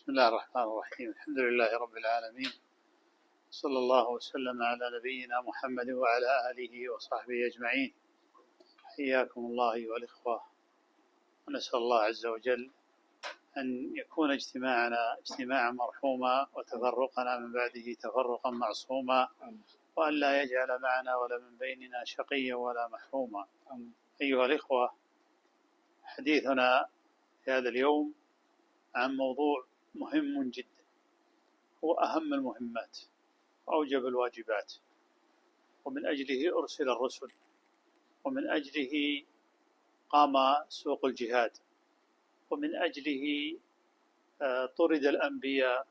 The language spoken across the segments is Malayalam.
بسم الله الرحمن الرحيم. الحمد لله رب العالمين، صلى الله وسلم على نبينا محمد وعلى آله وصحبه أجمعين. حياكم الله أيها الإخوة، ونسأل الله عز وجل أن يكون اجتماعنا اجتماعا مرحوما، وتفرقنا من بعده تفرقا معصوما، وأن لا يجعل معنا ولا من بيننا شقيا ولا محروما. أيها الإخوة، حديثنا في هذا اليوم عن موضوع مهم جدا، هو أهم المهمات وأوجب الواجبات، ومن أجله أرسل الرسل، ومن أجله قام سوق الجهاد، ومن أجله طرد الأنبياء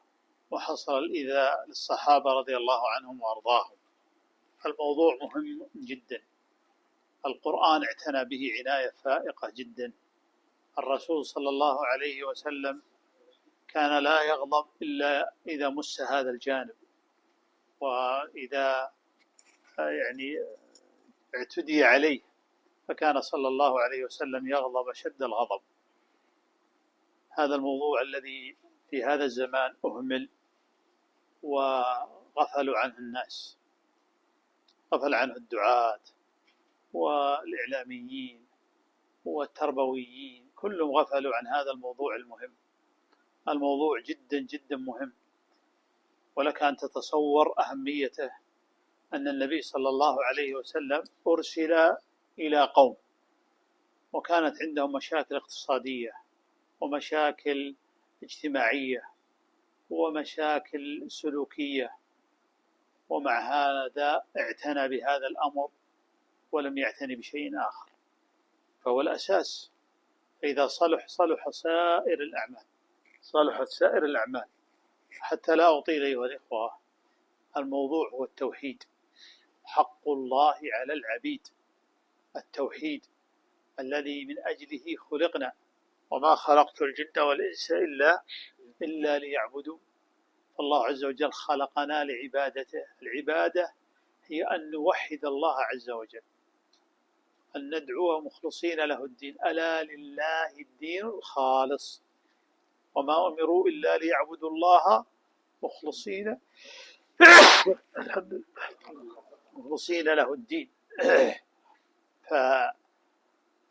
وحصل الإيذاء للصحابة رضي الله عنهم وأرضاهم. الموضوع مهم جدا، القرآن اعتنى به عناية فائقة جدا. الرسول صلى الله عليه وسلم كان لا يغضب إلا إذا مس هذا الجانب، وإذا اعتدي عليه، فكان صلى الله عليه وسلم يغضب شد الغضب. هذا الموضوع الذي في هذا الزمان أهمل وغفلوا عنه الناس، غفل عنه الدعاة والإعلاميين والتربويين، كلهم غفلوا عن هذا الموضوع المهم. الموضوع جدا جدا مهم، ولك أن تتصور أهميته. أن النبي صلى الله عليه وسلم أرسل إلى قوم، وكانت عندهم مشاكل اقتصادية ومشاكل اجتماعية ومشاكل سلوكية، ومع هذا اعتنى بهذا الأمر ولم يعتني بشيء آخر، فهو الأساس. فإذا صلح سائر الأعمال، صلحت سائر الأعمال. حتى لا أطيل أيها الإخوة، الموضوع هو التوحيد، حق الله على العبيد، التوحيد الذي من أجله خلقنا، وما خلقت الجن والإنس إلا ليعبدون. فالله عز وجل خلقنا لعبادته. العبادة هي أن نوحد الله عز وجل، أن ندعوه مخلصين له الدين. ألا لله الدين الخالص، وما أمروا إلا ليعبدوا الله مخلصين مخلصين له الدين.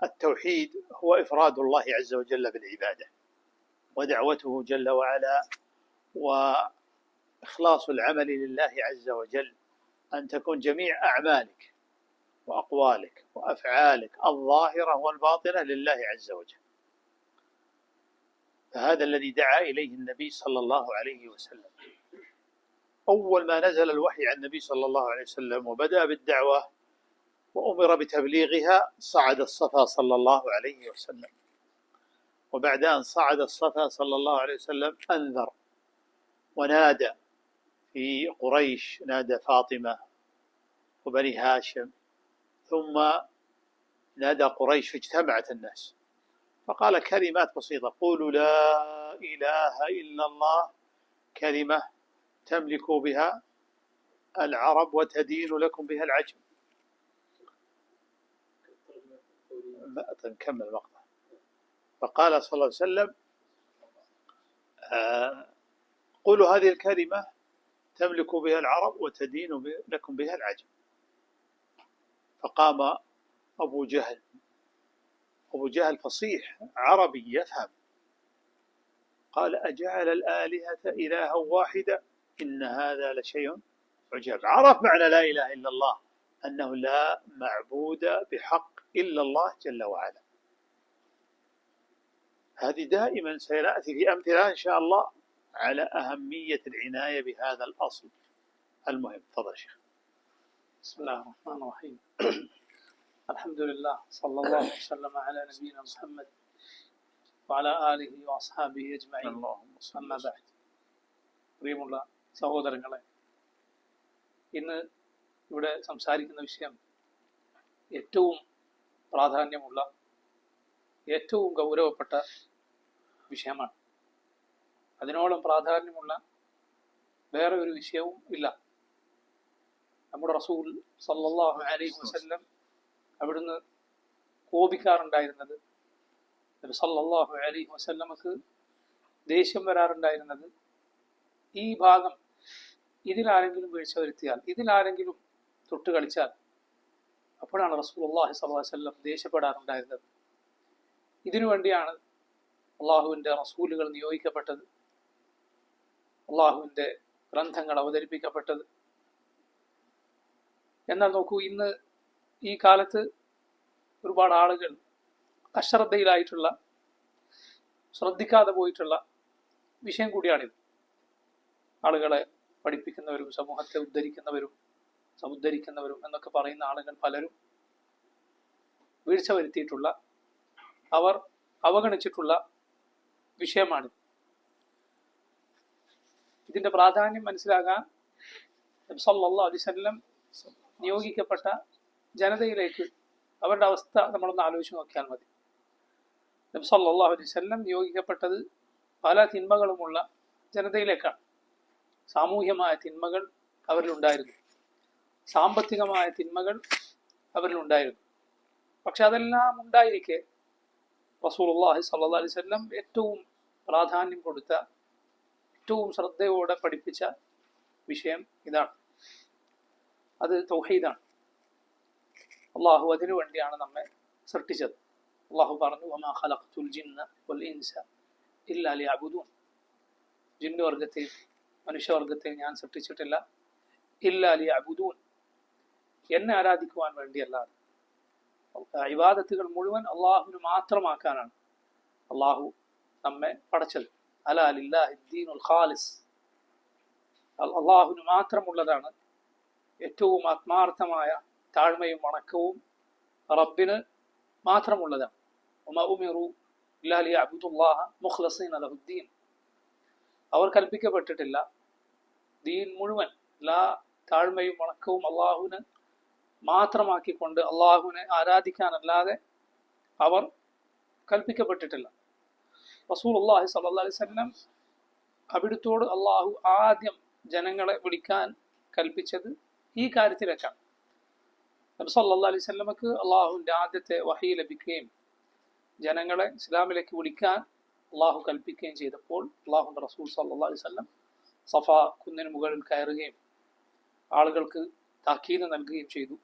فالتوحيد هو إفراد الله عز وجل بالعبادة، ودعوته جل وعلا، وإخلاص العمل لله عز وجل، أن تكون جميع أعمالك وأقوالك وأفعالك الظاهرة والباطنة لله عز وجل. فهذا الذي دعا إليه النبي صلى الله عليه وسلم. أول ما نزل الوحي عن النبي صلى الله عليه وسلم وبدأ بالدعوة وأمر بتبليغها، صعد الصفا صلى الله عليه وسلم. وبعد أن صعد الصفا صلى الله عليه وسلم أنذر ونادى في قريش، نادى فاطمة وبني هاشم، ثم نادى قريش، فاجتمعت الناس، فقال كلمات بسيطة: قولوا لا إله إلا الله، كلمة تملك بها العرب وتدين لكم بها العجم. نكمل المقطع. فقال صلى الله عليه وسلم: قولوا هذه الكلمة تملك بها العرب وتدين لكم بها العجم. فقام أبو جهل فصيح عربي يفهم، قال: أجعل الآلهة إلها واحدة إن هذا لشيء عجاب. عرف معنى لا إله إلا الله، أنه لا معبود بحق إلا الله جل وعلا. هذه دائما سيأتي في أمثلة إن شاء الله على أهمية العناية بهذا الأصل المهم. تفضل شيخ. بسم الله الرحمن الرحيم. الحمد لله، صلى الله وسلم على نبينا محمد وعلى آله وأصحابه أجمعين. أما بعد. പ്രിയമുള്ള സഹോദരങ്ങളെ, ഇന്ന് ഇവിടെ സംസാരിക്കുന്ന വിഷയം ഏറ്റവും പ്രാധാന്യമുള്ള, ഏറ്റവും ഗൗരവപ്പെട്ട വിഷയമാണ്. അതിനോളം പ്രാധാന്യമുള്ള വേറെ ഒരു വിഷയവും ഇല്ല. നമ്മുടെ റസൂൽ സല്ലല്ലാഹു അലൈഹി വസല്ലം അവിടുന്ന് കോപിക്കാറുണ്ടായിരുന്നത്, നബി സല്ലല്ലാഹു അലൈഹി വസല്ലമക്ക് ദേഷ്യം വരാറുണ്ടായിരുന്നത് ഈ ഭാഗം ഇതിലാരെങ്കിലും വീഴ്ച വരുത്തിയാൽ, ഇതിലാരെങ്കിലും തൊട്ട് കളിച്ചാൽ, അപ്പോഴാണ് റസൂലുള്ളാഹി സ്വല്ലല്ലാഹു അലൈഹി വസല്ലം ദേഷ്യപ്പെടാറുണ്ടായിരുന്നത്. ഇതിനു വേണ്ടിയാണ് അള്ളാഹുവിൻ്റെ റസൂലുകൾ നിയോഗിക്കപ്പെട്ടത്, അള്ളാഹുവിൻ്റെ ഗ്രന്ഥങ്ങൾ അവതരിപ്പിക്കപ്പെട്ടത്. എന്നാൽ നോക്കൂ, ഇന്ന് ഈ കാലത്ത് ഒരുപാട് ആളുകൾ അശ്രദ്ധയിലായിട്ടുള്ള, ശ്രദ്ധിക്കാതെ പോയിട്ടുള്ള വിഷയം കൂടിയാണിത്. ആളുകളെ പഠിപ്പിക്കുന്നവരും സമൂഹത്തെ സമുദ്ധരിക്കുന്നവരും എന്നൊക്കെ പറയുന്ന ആളുകൾ പലരും വീഴ്ച വരുത്തിയിട്ടുള്ള, അവർ അവഗണിച്ചിട്ടുള്ള വിഷയമാണ്. ഇതിന്റെ പ്രാധാന്യം മനസ്സിലാകാൻ നബി സല്ലല്ലാഹു അലൈഹി വസല്ലം നിയോഗിക്കപ്പെട്ട ജനതയിലേക്ക് അവരുടെ അവസ്ഥ നമ്മളൊന്ന് ആലോചിച്ച് നോക്കിയാൽ മതി. നബി സല്ലല്ലാഹു അലൈഹി വസല്ലം നിയോഗിക്കപ്പെട്ടത് പല തിന്മകളുമുള്ള ജനതയിലേക്കാണ്. സാമൂഹ്യമായ തിന്മകൾ അവരിലുണ്ടായിരുന്നു, സാമ്പത്തികമായ തിന്മകൾ അവരിലുണ്ടായിരുന്നു. പക്ഷെ അതെല്ലാം ഉണ്ടായിരിക്കെ റസൂലുള്ളാഹി സ്വല്ലല്ലാഹു അലൈഹി വസല്ലം ഏറ്റവും പ്രാധാന്യം കൊടുത്ത, ഏറ്റവും ശ്രദ്ധയോടെ പഠിപ്പിച്ച വിഷയം ഇതാണ്. അത് തൗഹീദാണ്. അള്ളാഹു അതിനു വേണ്ടിയാണ് നമ്മെ സൃഷ്ടിച്ചത്. അള്ളാഹു പറഞ്ഞു, വമാ ഖലഖ്തുൽ ജിന്ന വൽ ഇൻസ ഇല്ലാ ലിയഅ്ബുദൂൻ. ജിന്നുവർഗത്തെയും മനുഷ്യവർഗത്തെയും ഞാൻ സൃഷ്ടിച്ചിട്ടില്ല, ഇല്ലാ ലിയഅ്ബുദൂൻ, എന്നെ ആരാധിക്കുവാൻ വേണ്ടിയല്ലാതെ. ഇബാദത്തുകൾ മുഴുവൻ അള്ളാഹുവിന് മാത്രമാക്കാനാണ് അള്ളാഹു നമ്മെ പടച്ചത്. അലാ ലില്ലാഹി ദീനുൽ ഖാലിസ്. അള്ളാഹുവിന് മാത്രമുള്ളതാണ് ഏറ്റവും ആത്മാർത്ഥമായ താഴ്മയും വണക്കവും റബ്ബിന് മാത്രമുള്ളതാണ്. വമാ ഉമിറു ഇല്ലാ ലിയഅ്ബുദുല്ലാഹ മുഖ്ലസീന ലഹുദ്ദീൻ. അവർ കൽപ്പിക്കപ്പെട്ടിട്ടില്ല ദീൻ മുഴുവൻ, എല്ലാ താഴ്മയും വണക്കവും അള്ളാഹുവിന് മാത്രമാക്കിക്കൊണ്ട് അള്ളാഹുവിനെ ആരാധിക്കാനല്ലാതെ അവർ കൽപ്പിക്കപ്പെട്ടിട്ടില്ല. റസൂലുള്ളാഹി സ്വല്ലല്ലാഹു അലൈഹി വസല്ലം അവിടുത്തോട് അള്ളാഹു ആദ്യം ജനങ്ങളെ വിളിക്കാൻ കൽപ്പിച്ചത് ഈ കാര്യത്തിലേക്കാണ്. നബി സല്ലല്ലാഹു അലൈഹി വസല്ലമക്ക് അള്ളാഹുവിൻ്റെ ആദ്യത്തെ വഹി ലഭിക്കുകയും ജനങ്ങളെ ഇസ്ലാമിലേക്ക് വിളിക്കാൻ അള്ളാഹു കൽപ്പിക്കുകയും ചെയ്തപ്പോൾ അള്ളാഹുവിൻ്റെ റസൂൽ സല്ലല്ലാഹു അലൈഹി വസല്ലം സഫ കുന്നിന് മുകളിൽ കയറുകയും ആളുകൾക്ക് താക്കീത് നൽകുകയും ചെയ്തു.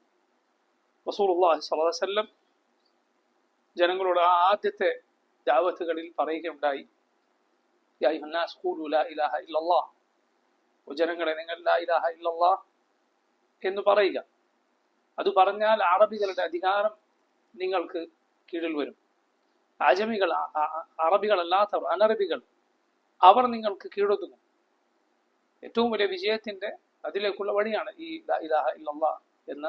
റസൂലുള്ളാഹി സ്വല്ലല്ലാഹു അലൈഹി വസല്ലം ജനങ്ങളോട് ആ ആദ്യത്തെ ദഅവത്തുകളിൽ പറയുകയുണ്ടായി, യാ അയ്യുഹന്നാസ് ഖൂലു ലാ ഇലാഹ ഇല്ലല്ലാഹ്. ജനങ്ങളെ, നിങ്ങൾ ലാ ഇലാഹ ഇല്ലല്ലാഹ് എന്ന് പറയുക. അത് പറഞ്ഞാൽ അറബികളുടെ അധികാരം നിങ്ങൾക്ക് കീഴിൽ വരും. അജമികൾ, അറബികളല്ലാത്തവർ, അനറബികൾ, അവർ നിങ്ങൾക്ക് കീഴൊതുങ്ങും. ഏറ്റവും വലിയ വിജയത്തിന്റെ അതിലേക്കുള്ള വഴിയാണ് ഈ ലാ ഇലാഹ ഇല്ലല്ലാഹ് എന്ന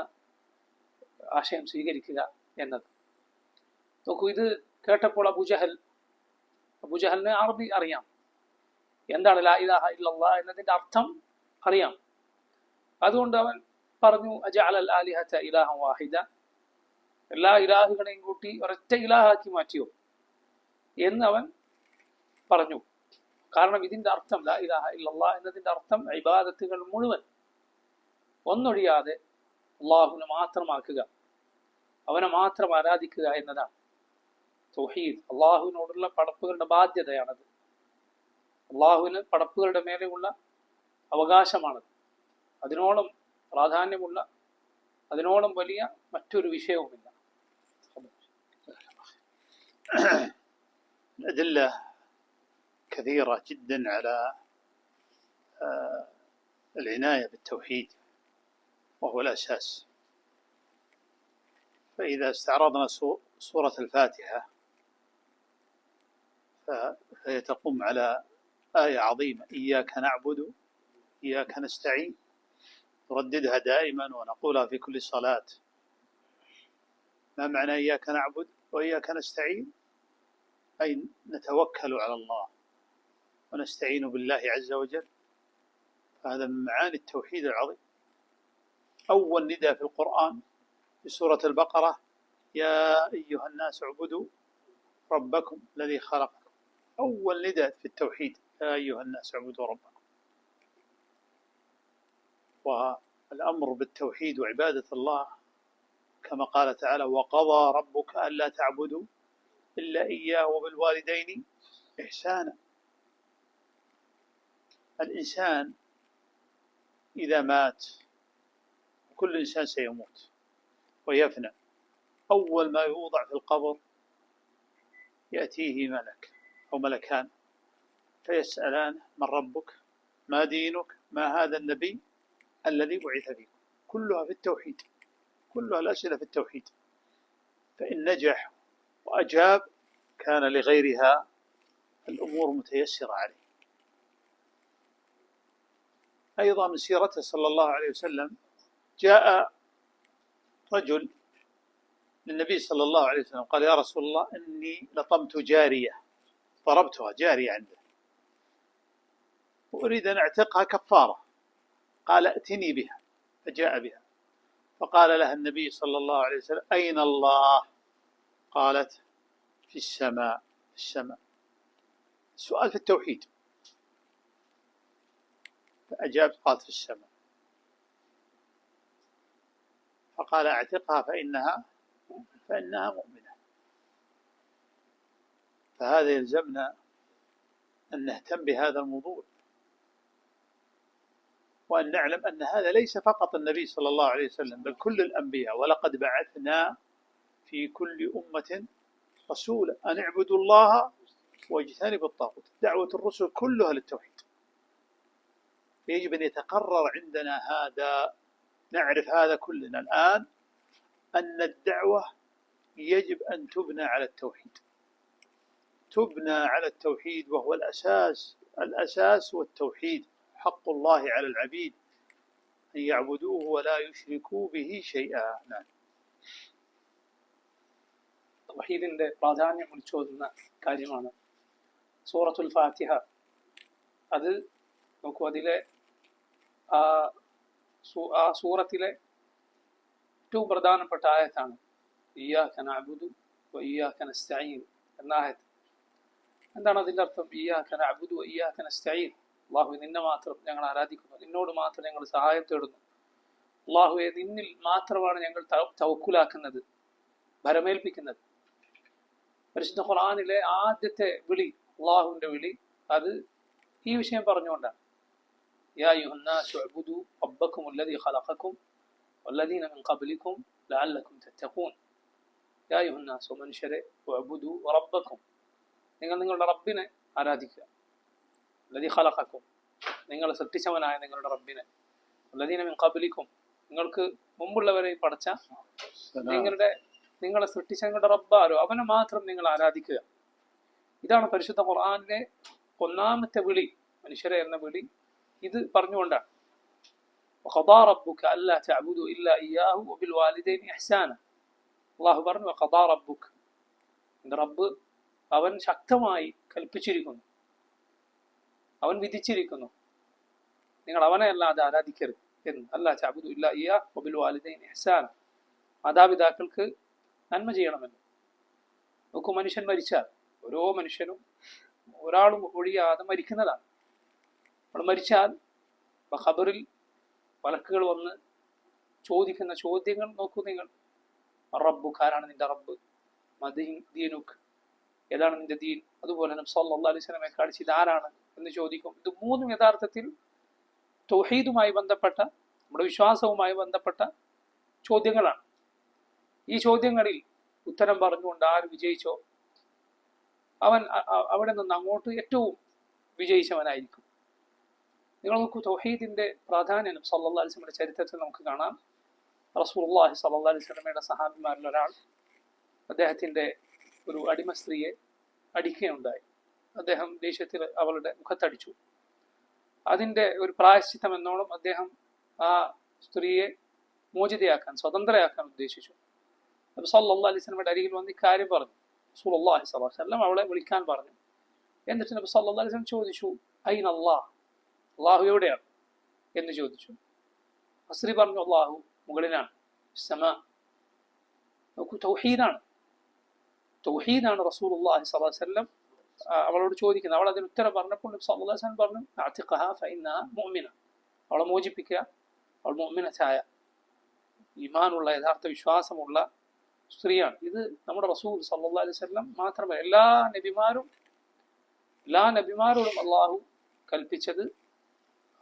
ആശയം സ്വീകരിക്കുക എന്നത്. നോക്കൂ, ഇത് കേട്ടപ്പോൾ അബൂജഹലിന് അറബി അറിയാം. എന്താണ് ലാ ഇലാഹ ഇല്ലല്ലാഹ് എന്നതിന്റെ അർത്ഥം അറിയാം. അതുകൊണ്ട് അവൻ പറഞ്ഞു, അജഅലൽ ആലിഹത ഇലാഹൻ വാഹിദ. എല്ലാ ഇലാഹുകളെയും കൂട്ടി ഒരൊറ്റ ഇലാഹാക്കി മാറ്റിയോ എന്ന് അവൻ പറഞ്ഞു. കാരണം ഇതിന്റെ അർത്ഥം, ലാ ഇലാഹ ഇല്ലല്ലാഹ് എന്നതിന്റെ അർത്ഥം ഇബാദത്തുകൾ മുഴുവൻ ഒന്നൊഴിയാതെ അള്ളാഹുവിനെ മാത്രമാക്കുക, അവനെ മാത്രം ആരാധിക്കുക എന്നതാണ് തൗഹീദ്. അള്ളാഹുവിനോടുള്ള പടപ്പുകളുടെ ബാധ്യതയാണത്. അള്ളാഹുവിന് പടപ്പുകളുടെ മേലെയുള്ള അവകാശമാണത്. അതിനോളം പ്രാധാന്യമുള്ള, അതിനോളം വലിയ മറ്റൊരു വിഷയവുമില്ല. الأدلة كثيرة جدا على العناية بالتوحيد وهو الأساس. فإذا استعرضنا سورة الفاتحة فهي تقوم على آية عظيمة، إياك نعبد إياك نستعين. نرددها دائما ونقولها في كل صلاة. ما معنى إياك نعبد وإياك نستعين؟ أي نتوكل على الله ونستعين بالله عز وجل. هذا من معاني التوحيد العظيم. أول نداء في القرآن في سورة البقرة، يا أيها الناس اعبدوا ربكم الذي خلقكم. أول نداء في التوحيد، يا أيها الناس اعبدوا ربكم. والأمر بالتوحيد وعبادة الله كما قال تعالى، وقضى ربك ألا تعبدوا إلا إياه وبالوالدين إحسانا. الإنسان إذا مات، كل إنسان سيموت ويفنى، أول ما يوضع في القبر يأتيه ملك أو ملكان فيسألان: من ربك؟ ما دينك؟ ما هذا النبي الذي بعث فيكم؟ كلها في التوحيد، كلها الأسئلة في التوحيد. فإن نجح وأجاب كان لغيرها الأمور متيسرة عليه. أيضا من سيرته صلى الله عليه وسلم، جاء رجل للنبي صلى الله عليه وسلم قال: يا رسول الله، إني لطمت جارية، ضربتها جارية عنده، وأريد أن أعتقها كفارة. قال: ائتني بها. فجاء بها، فقال لها النبي صلى الله عليه وسلم: أين الله؟ قالت: في السماء. في السماء. السؤال في التوحيد، فأجابت قالت: في السماء. فقال: اعتقها فإنها مؤمنة. فهذا يلزمنا أن نهتم بهذا الموضوع، وأن نعلم أن هذا ليس فقط النبي صلى الله عليه وسلم، بل كل الأنبياء. ولقد بعثنا في كل أمة رسولا أن اعبدوا الله واجتنبوا الطاغوت. دعوة الرسل كلها للتوحيد. يجب أن يتقرر عندنا هذا، نعرف هذا كلنا الآن، أن الدعوة يجب أن تبنى على التوحيد، تبنى على التوحيد، وهو الأساس والتوحيد. حق الله على العبيد أن يعبدوه ولا يشركوا به شيئا. نعم. തൗഹീദിന്റെ പ്രാധാന്യം വിളിച്ചോതുന്ന കാര്യമാണ് സൂറത്തുൽ ഫാത്തിഹ. അത് നോക്കൂ, അതിലെ ആ സൂറത്തിലെ ഏറ്റവും പ്രധാനപ്പെട്ട ആയത്താണ് ഇയ്യാക നഅ്ബുദു വ ഇയ്യാക നസ്തഈൻ എന്ന ആയത്ത്. എന്താണ് അതിൻ്റെ അർത്ഥം? ഇയ്യാക നഅ്ബുദു വ ഇയ്യാക നസ്തഈൻ, അല്ലാഹുവേ നിന്നെ മാത്രം ഞങ്ങൾ ആരാധിക്കുന്നു, നിന്നോട് മാത്രം ഞങ്ങൾ സഹായം തേടുന്നു. അല്ലാഹുവേ നിന്നിൽ മാത്രമാണ് ഞങ്ങൾ തവക്കുലാക്കുന്നത്, ഭരമേൽപ്പിക്കുന്നത്. പരിശുദ്ധ ഖുർആനിലെ ആദ്യത്തെ വിളി, അള്ളാഹുവിന്റെ വിളി, അത് ഈ വിഷയം പറഞ്ഞുകൊണ്ടാണ്. യാ അയ്യുഹന്നാസു ഉഅ്ബുദു റബ്ബക്കും അല്ലദീ ഖലഖക്കും വല്ലദീന മിൻ ഖബ്ലിക്കും ലഅല്ലക്കും തത്തഖൂൻ. യാ അയ്യുഹന്നാസു, മനുഷ്യരെ, ഉഅ്ബുദു റബ്ബക്കും, നിങ്ങൾ നിങ്ങളുടെ റബ്ബിനെ ആരാധിക്കുക. അല്ലദീ ഖലഖക്കും, നിങ്ങളെ സൃഷ്ടിച്ചവനായ നിങ്ങളുടെ റബ്ബിനെ. വല്ലദീന മിൻ ഖബ്ലിക്കും, നിങ്ങൾക്ക് മുമ്പുള്ളവരെ പടച്ച നിങ്ങളെ സൃഷ്ടിച്ച നിങ്ങളുടെ റബ്ബാരോ അവനെ മാത്രം നിങ്ങൾ ആരാധിക്കുക. ഇതാണ് പരിശുദ്ധ ഖുർആനിലെ ഒന്നാമത്തെ വിളി, മനുഷ്യരെ എന്ന വിളി. ഇത് പറഞ്ഞുകൊണ്ടാണ് വഖദാ റബ്ബുക അല്ലാ തഅ്ബുദു ഇല്ലാ ഇയ്യാഹു വബിൽ വാലിദൈനി ഇഹ്സാന. അല്ലാഹു പറഞ്ഞു വഖദാ റബ്ബുക, നിന്റെ റബ്ബ് അവൻ ശക്തമായി കൽപ്പിച്ചിരിക്കുന്നു, അവൻ വിധിച്ചിരിക്കുന്നു, നിങ്ങൾ അവനെ അല്ലാതെ ആരാധിക്കരുത് എന്ന്. അല്ലാ തഅ്ബുദു ഇല്ലാ ഇയ്യാഹു വബിൽ വാലിദൈനി ഇഹ്സാന, മാതാപിതാക്കൾക്ക് നന്മ ചെയ്യണമെന്ന്. നോക്കൂ, മനുഷ്യൻ മരിച്ചാൽ, ഓരോ മനുഷ്യനും ഒരാളും ഒഴിയാതെ മരിക്കുന്നതാണ്. നമ്മൾ മരിച്ചാൽ ഖബറിൽ മലക്കുകൾ വന്ന് ചോദിക്കുന്ന ചോദ്യങ്ങൾ നോക്കൂ നിങ്ങൾ. റബ്ബുക, ആരാണ് നിന്റെ റബ്ബ്? ദീനുക്, ഏതാണ് നിന്റെ ദീൻ? അതുപോലെ നബി സല്ലല്ലാഹു അലൈഹി വസല്ലമയെ കാണിച്ച് ഇതാരാണ് എന്ന് ചോദിക്കും. ഇത് മൂന്നും യഥാർത്ഥത്തിൽ തൗഹീദുമായി ബന്ധപ്പെട്ട, നമ്മുടെ വിശ്വാസവുമായി ബന്ധപ്പെട്ട ചോദ്യങ്ങളാണ്. ഈ ചോദ്യങ്ങളിൽ ഉത്തരം പറഞ്ഞുകൊണ്ട് ആര് വിജയിച്ചോ അവൻ അവിടെ നിന്ന് അങ്ങോട്ട് ഏറ്റവും വിജയിച്ചവനായിരിക്കും. നിങ്ങൾ നോക്കൂ, തൗഹീദിന്റെ പ്രാധാന്യം സല്ലല്ലാഹു അലൈഹി വസല്ലമയുടെ ചരിത്രത്തിൽ നമുക്ക് കാണാം. റസൂലുള്ളാഹി സല്ലല്ലാഹു അലൈഹി വസല്ലമയുടെ സഹാബിമാരിൽ ഒരാൾ അദ്ദേഹത്തിന്റെ ഒരു അടിമ സ്ത്രീയെ അടിക്കുകയുണ്ടായി. അദ്ദേഹം ദേഷ്യത്തിൽ അവളുടെ മുഖത്തടിച്ചു. അതിന്റെ ഒരു പ്രായശ്ചിത്തം എന്നോണം അദ്ദേഹം ആ സ്ത്രീയെ മോചിതയാക്കാൻ, സ്വതന്ത്രയാക്കാൻ ഉദ്ദേശിച്ചു. നബി സല്ലല്ലാഹു അലൈഹി വസല്ലമയുടെ അരികിൽ വന്ന് ഇക്കാര്യം പറഞ്ഞു. റസൂലുള്ളാഹി സ്വല്ലല്ലാഹു അലൈഹി വസല്ലം അവളെ വിളിക്കാൻ പറഞ്ഞു. എന്നിട്ട് നബി സല്ലല്ലാഹു അലൈഹി വസല്ലം ചോദിച്ചു, ഐന അല്ലാഹ്, അല്ലാഹു എവിടെയാണ് എന്ന് ചോദിച്ചു. സ്ത്രീ പറഞ്ഞു, അല്ലാഹു മുകളിലാണ്, സമാ. നോക്കൂ, തൗഹീദാണ് റസൂലുള്ളാഹി സ്വല്ലല്ലാഹു അലൈഹി വസല്ലം അവളോട് ചോദിക്കുന്നത്. അവൾ അതിന് ഉത്തരം പറഞ്ഞപ്പോൾ നബി സല്ലല്ലാഹു അലൈഹി വസല്ലം പറഞ്ഞു, അഅ്തിഖഹാ ഫഇന്നഹാ മുഅ്മിന, അവളെ മോചിപ്പിക്കുക, അവൾ മുഅ്മിനത്തായ ഈമാനുള്ള യഥാർത്ഥ വിശ്വാസമുള്ള സ്ത്രീയാണ്. ഇത് നമ്മുടെ റസൂൽ സല്ലല്ലാഹു അലൈഹി വസല്ലം മാത്രമല്ല, എല്ലാ നബിമാരോടും അള്ളാഹു കൽപ്പിച്ചത്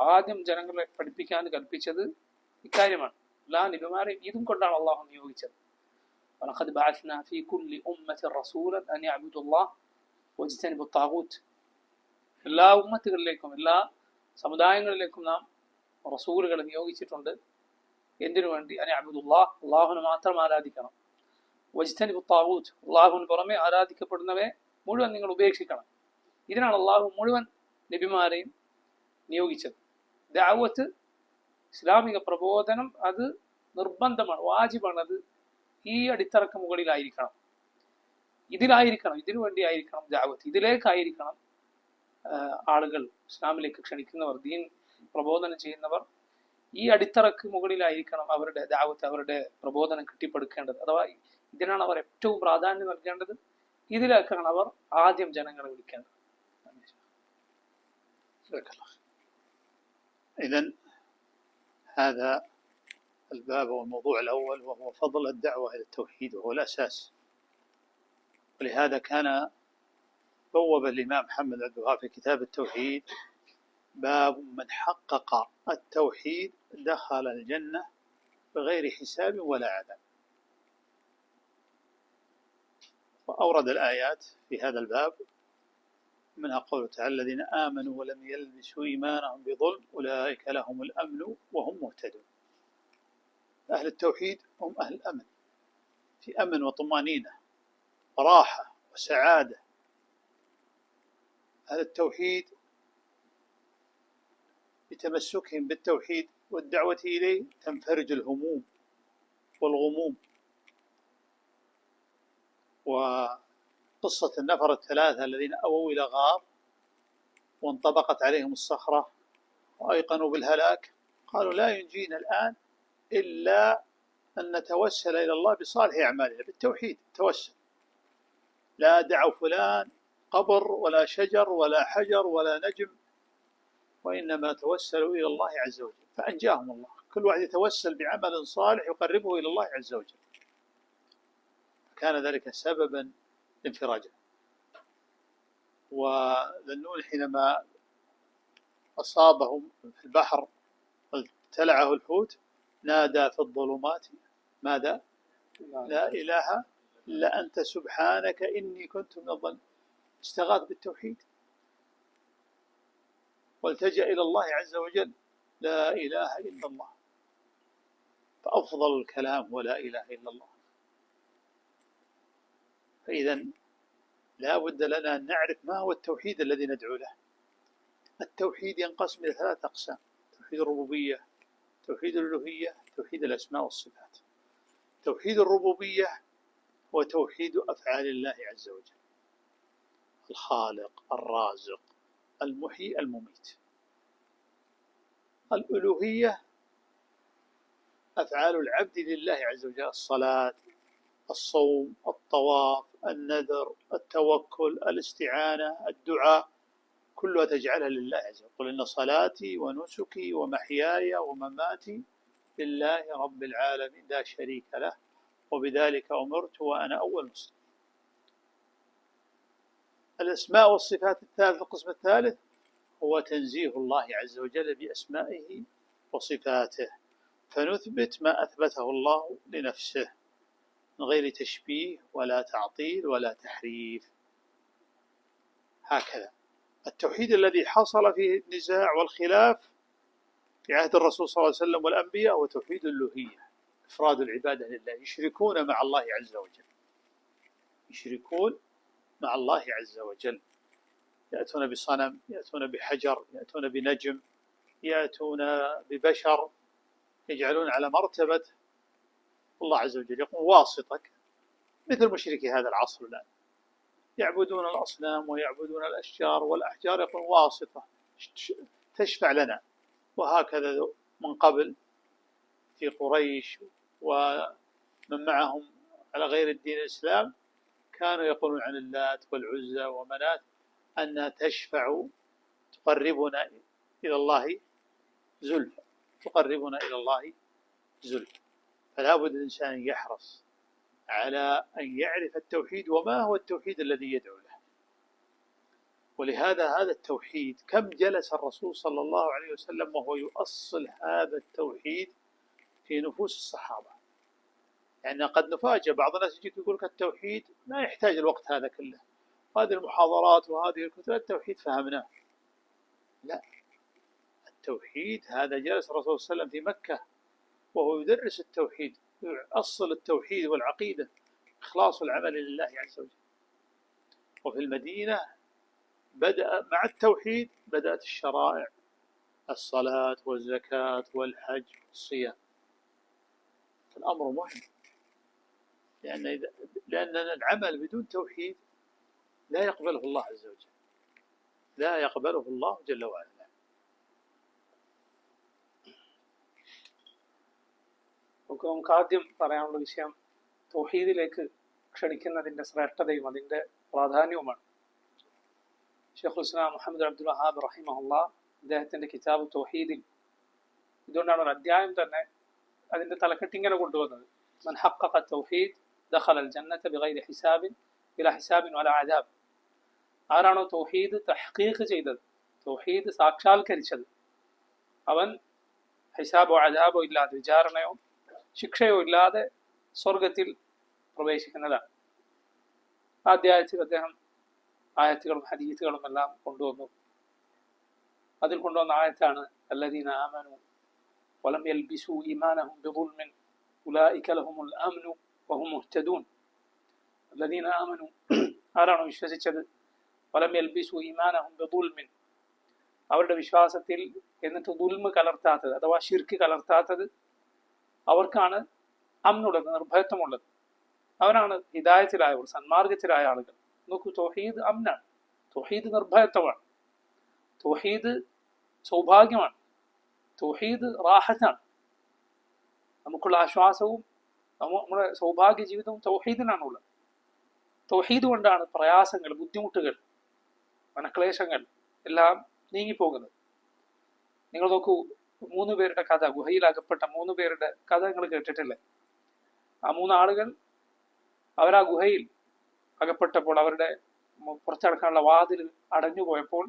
ആദ്യം ജനങ്ങളെ പഠിപ്പിക്കാൻ കൽപ്പിച്ചത് ഇക്കാര്യമാണ്. എല്ലാ നബിമാരെയും ഇതും കൊണ്ടാണ് അള്ളാഹു നിയോഗിച്ചത്. وَلَقَدْ بَعَثْنَا فِي كُلِّ أُمَّةٍ رَسُولًا أَنْ يَعْبُدُوا اللَّهَ وَاجْتَنِبُوا الطَّاغُوتَ. എല്ലാ ഉമ്മത്തുകളിലേക്കും എല്ലാ സമുദായങ്ങളിലേക്കും നാം റസൂലുകളെ നിയോഗിച്ചിട്ടുണ്ട്. എന്തിനു വേണ്ടി? അൻ യഅ്ബുദുല്ലാഹ്, അള്ളാഹുവിനെ മാത്രം ആരാധിക്കണം. വജ്തനിബു ത്വാഗൂത്ത്, അള്ളാഹുവിന് പുറമെ ആരാധിക്കപ്പെടുന്നവയെ മുഴുവൻ നിങ്ങൾ ഉപേക്ഷിക്കണം. ഇതിനാണ് അള്ളാഹു മുഴുവൻ നബിമാരെയും നിയോഗിച്ചത്. ദഅവത്ത്, ഇസ്ലാമിക പ്രബോധനം, അത് നിർബന്ധമാണ്, വാജിബാണ്. അത് ഈ അടിത്തറക്ക് മുകളിലായിരിക്കണം, ഇതിലായിരിക്കണം, ഇതിനു വേണ്ടിയായിരിക്കണം ദഅവത്ത്, ഇതിലേക്കായിരിക്കണം ആളുകൾ, ഇസ്ലാമിലേക്ക് ക്ഷണിക്കുന്നവർ, ദീൻ പ്രബോധനം ചെയ്യുന്നവർ ഈ അടിത്തറക്ക് മുകളിലായിരിക്കണം അവരുടെ ദഅവത്ത്, അവരുടെ പ്രബോധനം കെട്ടിപ്പടുക്കേണ്ടത്. അഥവാ ഇതിനാണ് അവർ ഏറ്റവും പ്രാധാന്യം നൽകേണ്ടത്. ഇതിലേക്കാണ് അവർ ആദ്യം ജനങ്ങളെ വിളിക്കേണ്ടത്. إذن هذا الباب والموضوع الأول وهو فضل الدعوة إلى التوحيد، وهو الأساس. ولهذا كان بوب الإمام محمد عبد الوهاب في كتاب التوحيد باب من حقق التوحيد دخل الجنة بغير حساب ولا عذاب. وأورد الآيات في هذا الباب، منها قوله تعالى الذين آمنوا ولم يلبسوا إيمانهم بظلم أولئك لهم الأمن وهم مهتدون. أهل التوحيد هم أهل الأمن، في أمن وطمأنينة وراحة وسعادة. أهل التوحيد بتمسكهم بالتوحيد والدعوة إليه تنفرج الهموم والغموم. وقصة النفر الثلاثة الذين أووا إلى غار وانطبقت عليهم الصخرة وأيقنوا بالهلاك، قالوا لا ينجينا الآن إلا أن نتوسل إلى الله بصالح أعمالنا، بالتوحيد توسل. لا دعوا فلان قبر ولا شجر ولا حجر ولا نجم، وإنما توسلوا إلى الله عز وجل فأنجاهم الله. كل واحد يتوسل بعمل صالح يقربه إلى الله عز وجل، كان ذلك سببا لانفراجه. وذنون حينما أصابهم في البحر ابتلعه الحوت نادى في الظلمات ماذا؟ لا إله إلا أنت سبحانك إني كنت من الظالمين. استغاث بالتوحيد والتجأ إلى الله عز وجل، لا إله إلا الله، فأفضل الكلام ولا إله إلا الله. فإذا لا بد لنا أن نعرف ما هو التوحيد الذي ندعو له. التوحيد ينقسم إلى 3 أقسام: توحيد الربوبية، توحيد الألوهية، توحيد الأسماء والصفات. توحيد الربوبية هو توحيد أفعال الله عز وجل، الخالق الرازق المحيي المميت. الألوهية أفعال العبد لله عز وجل، الصلاة، الصوم، الطواف، النذر، التوكل، الاستعانة، الدعاء، كلها تجعلها لله عز وجل. قل إن صلاتي ونسكي ومحياي ومماتي لله رب العالمين لا شريك له وبذلك أمرت وأنا أول مسلم. الأسماء والصفات الثالث، القسم الثالث، هو تنزيه الله عز وجل بأسمائه وصفاته، فنثبت ما أثبته الله لنفسه من غير تشبيه ولا تعطيل ولا تحريف. هكذا التوحيد الذي حصل فيه النزاع والخلاف في عهد الرسول صلى الله عليه وسلم والأنبياء هو توحيد الألوهية، إفراد العبادة لله. يشركون مع الله عز وجل، يشركون مع الله عز وجل، يأتون بصنم، يأتون بحجر، يأتون بنجم، يأتون ببشر، يجعلون على مرتبة الله عز وجل، يقول واسطك، مثل مشركي هذا العصر الآن يعبدون الأصنام ويعبدون الأشجار والأحجار، يقول واسطة تشفع لنا. وهكذا من قبل في قريش ومن معهم على غير الدين الإسلام كانوا يقولون عن اللات والعزى ومنات أنها تشفع تقربنا إلى الله زلفى، تقربنا إلى الله زلفى. فلا بد الإنسان يحرص على أن يعرف التوحيد وما هو التوحيد الذي يدعو له. ولهذا هذا التوحيد كم جلس الرسول صلى الله عليه وسلم وهو يؤصل هذا التوحيد في نفوس الصحابة. يعني قد نفاجأ بعض الناس يجيك يقول لك التوحيد ما يحتاج الوقت هذا كله، هذه المحاضرات وهذه الكتب التوحيد فهمناه. لا، التوحيد هذا جلس الرسول صلى الله عليه وسلم في مكة وهو يدرس التوحيد، يؤصل التوحيد والعقيدة، إخلاص العمل لله عز وجل. وفي المدينة بدأ مع التوحيد بدأت الشرائع، الصلاة والزكاة والحج والصيام. الأمر مهم، لأن العمل بدون توحيد لا يقبله الله عز وجل، لا يقبله الله جل وعلا. നമുക്ക് ആദ്യം പറയാനുള്ള വിഷയം തൗഹീദിലേക്ക് ക്ഷണിക്കുന്നതിൻ്റെ ശ്രേഷ്ഠതയും അതിൻ്റെ പ്രാധാന്യവുമാണ്. ഷെയ്ഖുൽ ഇസ്ലാം മുഹമ്മദ് അബ്ദുൽ വഹാബ് റഹിമഹുല്ലാ അദ്ദേഹത്തിൻ്റെ കിതാബ് തൗഹീദിൽ ഇതുകൊണ്ടാണ് ഒരു അധ്യായം തന്നെ അതിൻ്റെ തലക്കെട്ടിങ്ങനെ കൊണ്ടുവന്നത്. മൻ ഹഖഖ തൗഹീദ് ദഖലൽ ജന്നത ബിഗൈരി ഹിസാബിൻ ബിലാ ഹിസാബിൻ വലാ അദാബ്. ആരാണോ തൗഹീദ് തഹ്ഖീഖ് ചെയ്തത്, തൗഹീദ് സാക്ഷാത്കരിച്ചത്, അവൻ ഹിസാബോ അദാബോ ഇല്ലാതെ, വിചാരണയോ ശിക്ഷയോ ഇല്ലാതെ സ്വർഗത്തിൽ പ്രവേശിക്കുന്നതാണ്. ആ അധ്യായത്തിൽ അദ്ദേഹം ആയത്തുകളും ഹദീസുകളും എല്ലാം കൊണ്ടുവന്നു. അതിൽ കൊണ്ടുവന്ന ആയത്താണ് അല്ലദീന ആമനു വലം യൽബിസു ഈമാനഹും ബിദുൽമിൻ ഉലൈക ലഹുമുൽ അംനു വഹും മുഹ്തദൂൻ. അല്ലദീന ആമനു, ആരാണോ വിശ്വസിച്ചത്, വലം യൽബിസു ഈമാനഹും ബിദുൽമിൻ, അവരുടെ വിശ്വാസത്തിൽ എന്നിട്ട് ദുൽമ് കലർത്താത്തത് അഥവാ ശിർക്ക് കലർത്താത്തത്, അവർക്കാണ് അമ്നുള്ളത്, നിർഭയത്വമുള്ളത്. അവരാണ് ഹിദായത്തിലായവർ, സന്മാർഗത്തിലായ ആളുകൾ. നോക്കൂ, തൗഹീദ് അമ്നാണ്, തൗഹീദ് നിർഭയത്വമാണ്, തൗഹീദ് സൗഭാഗ്യമാണ്, തൗഹീദ് റാഹത്താണ്. നമുക്കുള്ള ആശ്വാസവും നമ്മുടെ സൗഭാഗ്യ ജീവിതവും തൗഹീദിനാണുള്ളത്. തൗഹീദ് കൊണ്ടാണ് പ്രയാസങ്ങൾ, ബുദ്ധിമുട്ടുകൾ, മനക്ലേശങ്ങൾ എല്ലാം നീങ്ങിപ്പോകുന്നത്. നിങ്ങൾ നോക്കൂ, 3 പേരുടെ കഥ, ഗുഹയിലകപ്പെട്ട 3 പേരുടെ കഥ നിങ്ങൾ കേട്ടിട്ടില്ലേ? ആ 3 ആളുകൾ അവരാ ഗുഹയിൽ അകപ്പെട്ടപ്പോൾ അവരുടെ പുറത്തിറക്കാനുള്ള വാതിൽ അടഞ്ഞു പോയപ്പോൾ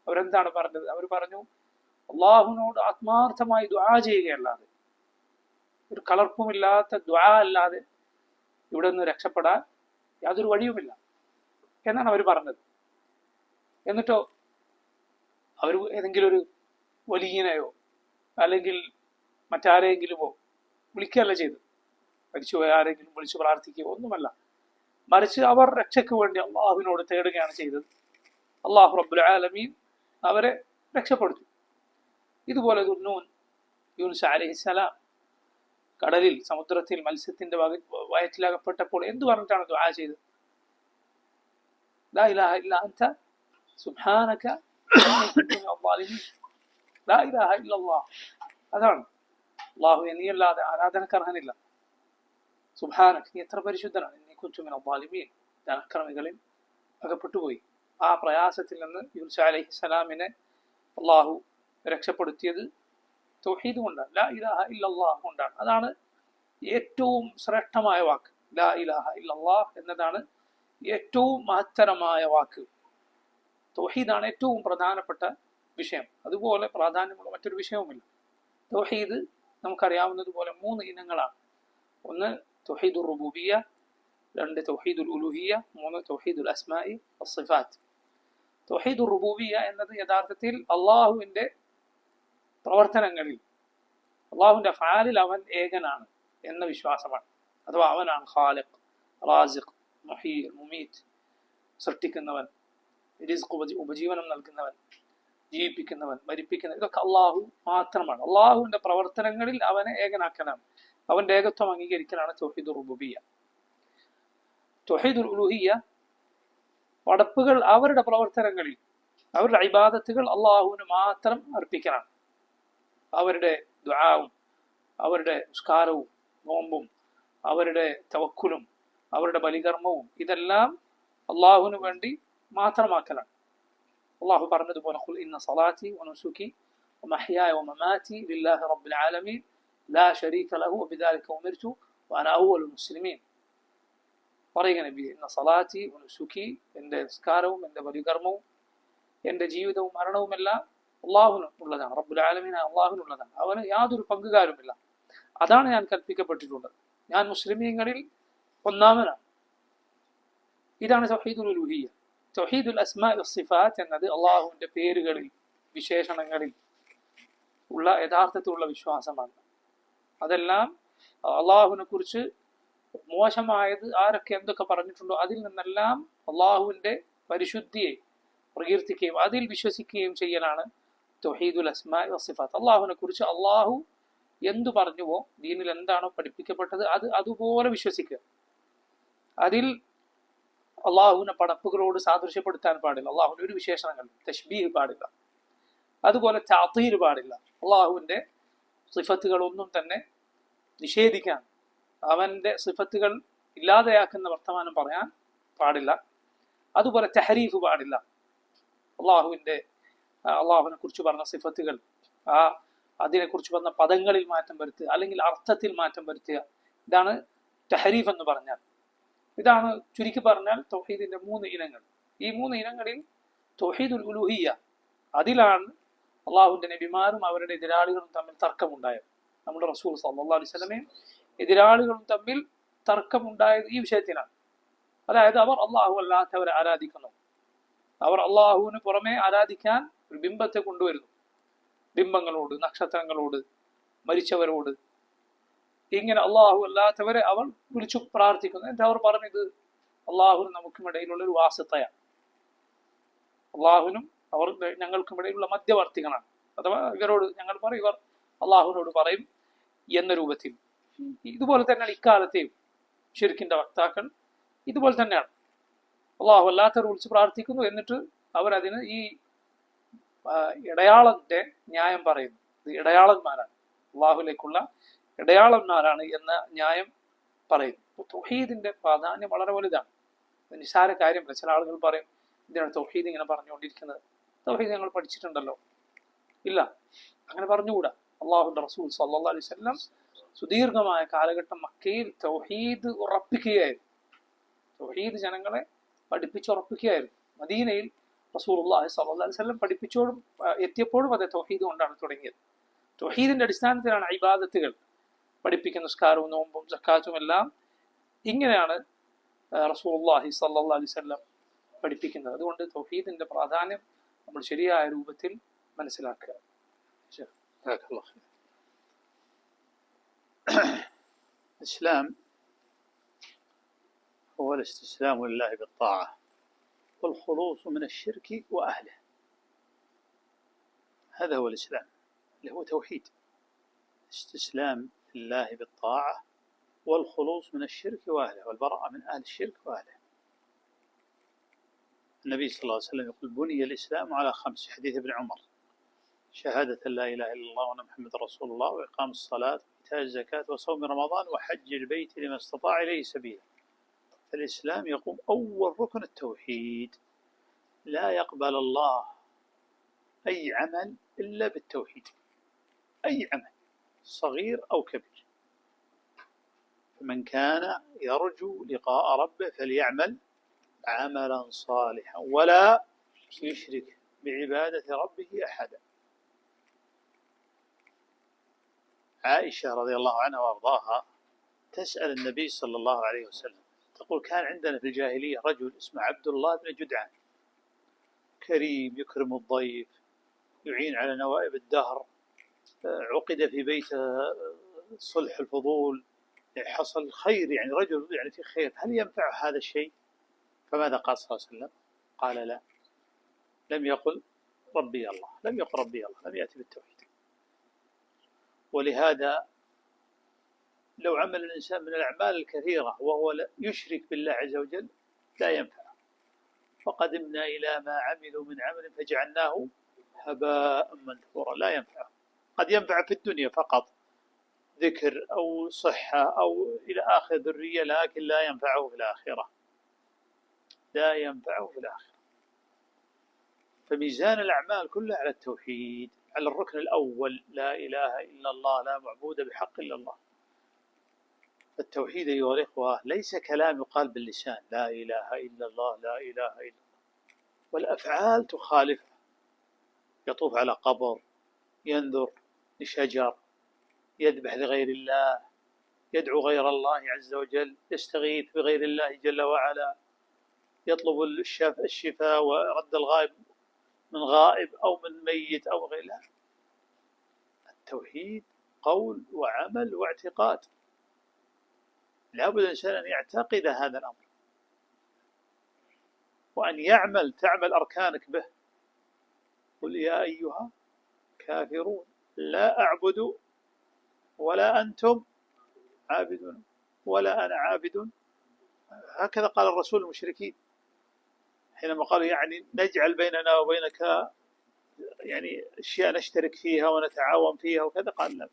അവരെന്താണ് പറഞ്ഞത്? അവർ പറഞ്ഞു, അള്ളാഹുവിനോട് ആത്മാർത്ഥമായി ദുആ ചെയ്യുകയല്ലാതെ, ഒരു കലർപ്പുമില്ലാത്ത ദുആ അല്ലാതെ ഇവിടെ നിന്ന് രക്ഷപ്പെടാൻ യാതൊരു വഴിയുമില്ല എന്നാണ് അവർ പറഞ്ഞത്. എന്നിട്ടോ അവർ ഏതെങ്കിലും ഒരു വലിയനെയോ അല്ലെങ്കിൽ മറ്റാരെങ്കിലുമോ വിളിക്കുകയല്ല ചെയ്തത്, മരിച്ചുപോയ ആരെങ്കിലും വിളിച്ചു പ്രാർത്ഥിക്കുകയോ ഒന്നുമല്ല. മറിച്ച് അവർ രക്ഷയ്ക്ക് വേണ്ടി അള്ളാഹുവിനോട് തേടുകയാണ് ചെയ്തത്. അള്ളാഹു റബ്ബുൽ ആലമീൻ അവരെ രക്ഷപ്പെടുത്തി. ഇതുപോലെ യൂനുസ് അലൈഹിസ്സലാം കടലിൽ, സമുദ്രത്തിൽ മത്സ്യത്തിന്റെ വയറ്റിലകപ്പെട്ടപ്പോൾ എന്തു പറഞ്ഞിട്ടാണ് ദുആ ചെയ്തത്? ലാ ഇലാഹ ഇല്ലാ അൻത സുബ്ഹാനക ഇന്നി കുന്തു മിനൽ ളാലിമീൻ. ലാ ഇലാഹ ഇല്ലല്ലാഹ്, അതാണ് അല്ലാഹുവേ, നീയല്ലാതെ ആരാധനക്കർഹനില്ല. സുബ്ഹാനക, നീ എത്ര പരിശുദ്ധനാണ്. ഇന്നി കുന്തു മിനൽ ളാലിമീൻ, ഞാൻ അക്രമികളിൽ അകപ്പെട്ടുപോയി. ആ പ്രയാസത്തിൽ നിന്ന് യൂനുസ് അലൈഹിസ്സലാമിനെ അള്ളാഹു രക്ഷപ്പെടുത്തിയത് തൗഹീദ് കൊണ്ടാണ്, ലാ ഇലാഹ ഇല്ലല്ലാഹ് കൊണ്ടാണ്. അതാണ് ഏറ്റവും ശ്രേഷ്ഠമായ വാക്ക്. ലാ ഇലാഹ ഇല്ലല്ലാഹ് എന്നതാണ് ഏറ്റവും മഹത്തരമായ വാക്ക്. തൗഹീദാണ് ഏറ്റവും പ്രധാനപ്പെട്ട വിഷയം. അതുപോലെ പ്രാധാന്യമുള്ള മറ്റൊരു വിഷയവുമില്ല. തൗഹീദ് നമുക്കറിയാവുന്നതുപോലെ 3 ഇനങ്ങളാണ്. ഒന്ന് തൗഹീദുർ റുബൂബിയ്യ, 2 തൗഹീദുൽ ഉലൂഹിയ്യ, 3 തൗഹീദുൽ അസ്മാഇ വസ്സിഫാത്ത്. തൗഹീദുർ റുബൂബിയ്യ എന്നത് യഥാർത്ഥത്തിൽ അള്ളാഹുവിൻ്റെ പ്രവർത്തനങ്ങളിൽ, അള്ളാഹുവിൻ്റെ അഫ്ആലിൽ അവൻ ഏകനാണ് എന്ന വിശ്വാസമാണ്. അഥവാ അവനാണ് ഖാലിഖ്, റാസിഖ്, മുഹീ, മുമീത്ത്, സൃഷ്ടിക്കുന്നവൻ, റിസ്ഖ് ഉപജീവനം നൽകുന്നവൻ, ജീവിപ്പിക്കുന്നവൻ, മരിപ്പിക്കുന്നവൻ, ഇതൊക്കെ അള്ളാഹു മാത്രമാണ്. അള്ളാഹുവിൻ്റെ പ്രവർത്തനങ്ങളിൽ അവനെ ഏകനാക്കലാണ്, അവൻ്റെ ഏകത്വം അംഗീകരിക്കലാണ് തൗഹീദുർ റുബൂബിയ്യ. തൗഹീദുൽ ഉലൂഹിയ്യ, പടപ്പുകൾ അവരുടെ പ്രവർത്തനങ്ങളിൽ, അവരുടെ ഇബാദത്തുകൾ അള്ളാഹുവിന് മാത്രം അർപ്പിക്കലാണ്. അവരുടെ ദുആവും അവരുടെ നിസ്കാരവും നോമ്പും അവരുടെ തവക്കുലും അവരുടെ ബലികർമ്മവും ഇതെല്ലാം അള്ളാഹുവിന് വേണ്ടി മാത്രമാക്കലാണ്. അള്ളാഹു പറഞ്ഞതുപോലെ ഖുൽ ഇന്ന സലാത്തി വനുസുക്കി വമഹ്യായ വമമാതി ലില്ലാഹി റബ്ബിൽ ആലമീൻ ലാ ശരീക ലഹു വബിദാലിക ഉമിർതു വഅന അവ്വലുൽ മുസ്ലിമീൻ. പറയുക നബിയെ, ഇന്ന സലാത്തി വനുസുക്കി, എൻ്റെ നിസ്കാരവും എൻ്റെ ബലികർമ്മവും എൻ്റെ ജീവിതവും മരണവുമെല്ലാം അള്ളാഹുവിന് ഉള്ളതാണ്. റബ്ബുൽ ആലമീൻ അള്ളാഹുവിനുള്ളതാണ്. അവന് യാതൊരു പങ്കുകാരുമില്ല. അതാണ് ഞാൻ കൽപ്പിക്കപ്പെട്ടിട്ടുള്ളത്. ഞാൻ മുസ്ലിമീങ്ങളിൽ ഒന്നാമനാണ്. ഇതാണ് തൗഹീദുൽ ഉലൂഹിയ്യ. തൗഹീദുൽ അസ്മാ വസ്സിഫാത്ത് എന്നത് അള്ളാഹുവിൻ്റെ പേരുകളിൽ വിശേഷണങ്ങളിൽ ഉള്ള യഥാർത്ഥത്തിലുള്ള വിശ്വാസമാണ്. അതെല്ലാം അള്ളാഹുവിനെ കുറിച്ച് മോശമായത് ആരൊക്കെ എന്തൊക്കെ പറഞ്ഞിട്ടുണ്ടോ അതിൽ നിന്നെല്ലാം അള്ളാഹുവിൻ്റെ പരിശുദ്ധിയെ പ്രകീർത്തിക്കുകയും അതിൽ വിശ്വസിക്കുകയും ചെയ്യലാണ് തൗഹീദുൽ അസ്മാ വസ്സിഫാത്ത്. അള്ളാഹുവിനെ കുറിച്ച് അള്ളാഹു എന്തു പറഞ്ഞുവോ, ദീനിൽ എന്താണോ പഠിപ്പിക്കപ്പെട്ടത് അത് അതുപോലെ വിശ്വസിക്കുക. അതിൽ അള്ളാഹുവിനെ പടപ്പുകളോട് സാദൃശ്യപ്പെടുത്താൻ പാടില്ല. അള്ളാഹുവിൻ്റെ ഒരു വിശേഷണങ്ങൾ തശ്ബീഹ് പാടില്ല. അതുപോലെ തഅ്തീൽ പാടില്ല. അള്ളാഹുവിൻ്റെ സിഫത്തുകളൊന്നും തന്നെ നിഷേധിക്കാൻ, അവൻ്റെ സിഫത്തുകൾ ഇല്ലാതെയാക്കുന്ന വർത്തമാനം പറയാൻ പാടില്ല. അതുപോലെ തഹരീഫ് പാടില്ല. അള്ളാഹുവിനെ കുറിച്ച് പറഞ്ഞ സിഫത്തുകൾ അതിനെക്കുറിച്ച് പറഞ്ഞ പദങ്ങളിൽ മാറ്റം വരുത്തുക, അല്ലെങ്കിൽ അർത്ഥത്തിൽ മാറ്റം വരുത്തുക. ഇതാണ് തഹരീഫ് എന്ന് പറഞ്ഞാൽ. ഇതാണ് ചുരുക്കി പറഞ്ഞാൽ തൗഹീദിന്റെ 3 ഇനങ്ങൾ. ഈ 3 ഇനങ്ങളിൽ തൗഹീദുൽ ഉലൂഹിയ്യ, അതിലാണ് അള്ളാഹുവിന്റെ നബിമാരും അവരുടെ എതിരാളികളും തമ്മിൽ തർക്കമുണ്ടായത്. നമ്മുടെ റസൂൽ സല്ലല്ലാഹു അലൈഹി വസല്ലമയും എതിരാളികളും തമ്മിൽ തർക്കമുണ്ടായത് ഈ വിഷയത്തിലാണ്. അതായത് അവർ അള്ളാഹു അല്ലാത്തവരെ ആരാധിക്കുന്നു. അവർ അള്ളാഹുവിന് പുറമെ ആരാധിക്കാൻ ഒരു ബിംബത്തെ കൊണ്ടുവരുന്നു. ബിംബങ്ങളോട്, നക്ഷത്രങ്ങളോട്, മരിച്ചവരോട്, ഇങ്ങനെ അള്ളാഹു അല്ലാത്തവരെ അവർ വിളിച്ചു പ്രാർത്ഥിക്കുന്നു. എന്നിട്ട് അവർ പറഞ്ഞത് അള്ളാഹുവിനും നമുക്കുമിടയിലുള്ള ഒരു വാസത്തയാണ്. അള്ളാഹുവിനും ഞങ്ങൾക്കുമിടയിലുള്ള മധ്യവർത്തികളാണ്. അഥവാ ഇവരോട് ഞങ്ങൾ പറയും, ഇവർ അള്ളാഹുവിനോട് പറയും എന്ന രൂപത്തിൽ. ഇതുപോലെ തന്നെയാണ് ഇക്കാലത്തെയും ശിർക്കിന്റെ വക്താക്കൾ ഇതുപോലെ തന്നെയാണ്. അള്ളാഹു അല്ലാത്തവർ വിളിച്ച് പ്രാർത്ഥിക്കുന്നു, എന്നിട്ട് അവരതിന് ഈ ഇടയാളന്റെ ന്യായം പറയുന്നു. ഇത് ഇടയാളന്മാരാണ്, അള്ളാഹുലേക്കുള്ള ഇടയാളന്മാരാണ് എന്ന ന്യായം പറയുന്നു. തൗഹീദിന്റെ പ്രാധാന്യം വളരെ വലുതാണ്. നിസ്സാര കാര്യമല്ല. ചില ആളുകൾ പറയും, ഇതിനാണ് തൗഹീദ് ഇങ്ങനെ പറഞ്ഞുകൊണ്ടിരിക്കുന്നത്, തൗഹീദ് ഞങ്ങൾ പഠിച്ചിട്ടുണ്ടല്ലോ. ഇല്ല, അങ്ങനെ പറഞ്ഞുകൂടാ. അള്ളാഹുവിന്റെ റസൂൽ സല്ലല്ലാഹു അലൈഹി വസല്ലം സുദീർഘമായ കാലഘട്ടം മക്കയിൽ തൗഹീദ് ഉറപ്പിക്കുകയായിരുന്നു. തൗഹീദ് ജനങ്ങളെ പഠിപ്പിച്ചുറപ്പിക്കുകയായിരുന്നു. മദീനയിൽ റസൂലുള്ളാഹി സ്വല്ലല്ലാഹു അലൈഹി വസല്ലം എത്തിയപ്പോഴും അത് തൗഹീദ് കൊണ്ടാണ് തുടങ്ങിയത്. തൗഹീദിന്റെ അടിസ്ഥാനത്തിലാണ് ഇബാദത്തുകൾ പഠിപ്പിക്കുന്ന. നിസ്കാരവും നോമ്പും സക്കാത്തും എല്ലാം ഇങ്ങനെയാണ് റസൂലുള്ളാഹി സ്വല്ലല്ലാഹു അലൈഹി വസല്ലം പഠിപ്പിക്കുന്നത്. അതുകൊണ്ട് തൗഹീദിന്റെ പ്രാധാന്യം നമ്മൾ ശരിയായ രൂപത്തിൽ മനസ്സിലാക്കുക. الإسلام هو الاستسلام لله بالطاعة والخلوص من الشرك وأهله. هذا هو الإسلام اللي هو توحيد، استسلام لله بالطاعة والخلوص من الشرك وأهله والبراءة من أهل الشرك وأهله. النبي صلى الله عليه وسلم يقول بني الإسلام على 5، حديث ابن عمر: شهادة لا إله إلا الله وأن محمد رسول الله، وإقام الصلاة وإيتاء الزكاة وصوم رمضان وحج البيت لمن استطاع إليه سبيلا. فالإسلام يقوم أول ركن التوحيد. لا يقبل الله أي عمل إلا بالتوحيد، أي عمل صغير أو كبير. فمن كان يرجو لقاء ربه فليعمل عملا صالحا ولا يشرك بعبادة ربه أحدا. عائشة رضي الله عنها وارضاها تسأل النبي صلى الله عليه وسلم، تقول كان عندنا في الجاهلية رجل اسمه عبد الله بن جدعان، كريم يكرم الضيف، يعين على نوائب الدهر، عقد في بيته صلح الفضول، حصل خير، يعني رجل يعني في خير. هل ينفع هذا الشيء؟ فماذا قال صلى الله عليه وسلم؟ قال لا، لم يقل ربي الله، لم يقل ربي الله، لم يأتي بالتوحيد. ولهذا لو عمل الإنسان من الأعمال الكثيرة وهو يشرك بالله عز وجل لا ينفع. فقدمنا إلى ما عملوا من عمل فجعلناه هباء منثورا، لا ينفع. قد ينفع في الدنيا فقط، ذكر أو صحة أو إلى آخر ذرية، لكن لا ينفعه في الآخرة، لا ينفعه في الآخرة. فميزان الأعمال كلها على التوحيد، على الركن الأول: لا إله إلا الله، لا معبود بحق إلا الله. التوحيد أيها الإخوة ليس كلام يقال باللسان: لا إله إلا الله، لا إله إلا الله، والأفعال تخالفه. يطوف على قبر، ينذر لشجر، يذبح لغير الله، يدعو غير الله عز وجل، يستغيث بغير الله جل وعلا، يطلب الشفاء ورد الغائب من غائب أو من ميت أو غيره. التوحيد قول وعمل واعتقاد. لابد الإنسان أن يعتقد هذا الأمر، وأن تعمل أركانك به. قل يا أيها كافرون لا أعبد ولا أنتم عابدون ولا أنا عابد. هكذا قال الرسول المشركين حينما قالوا يعني نجعل بيننا وبينك يعني أشياء نشترك فيها ونتعاون فيها وكذا. قال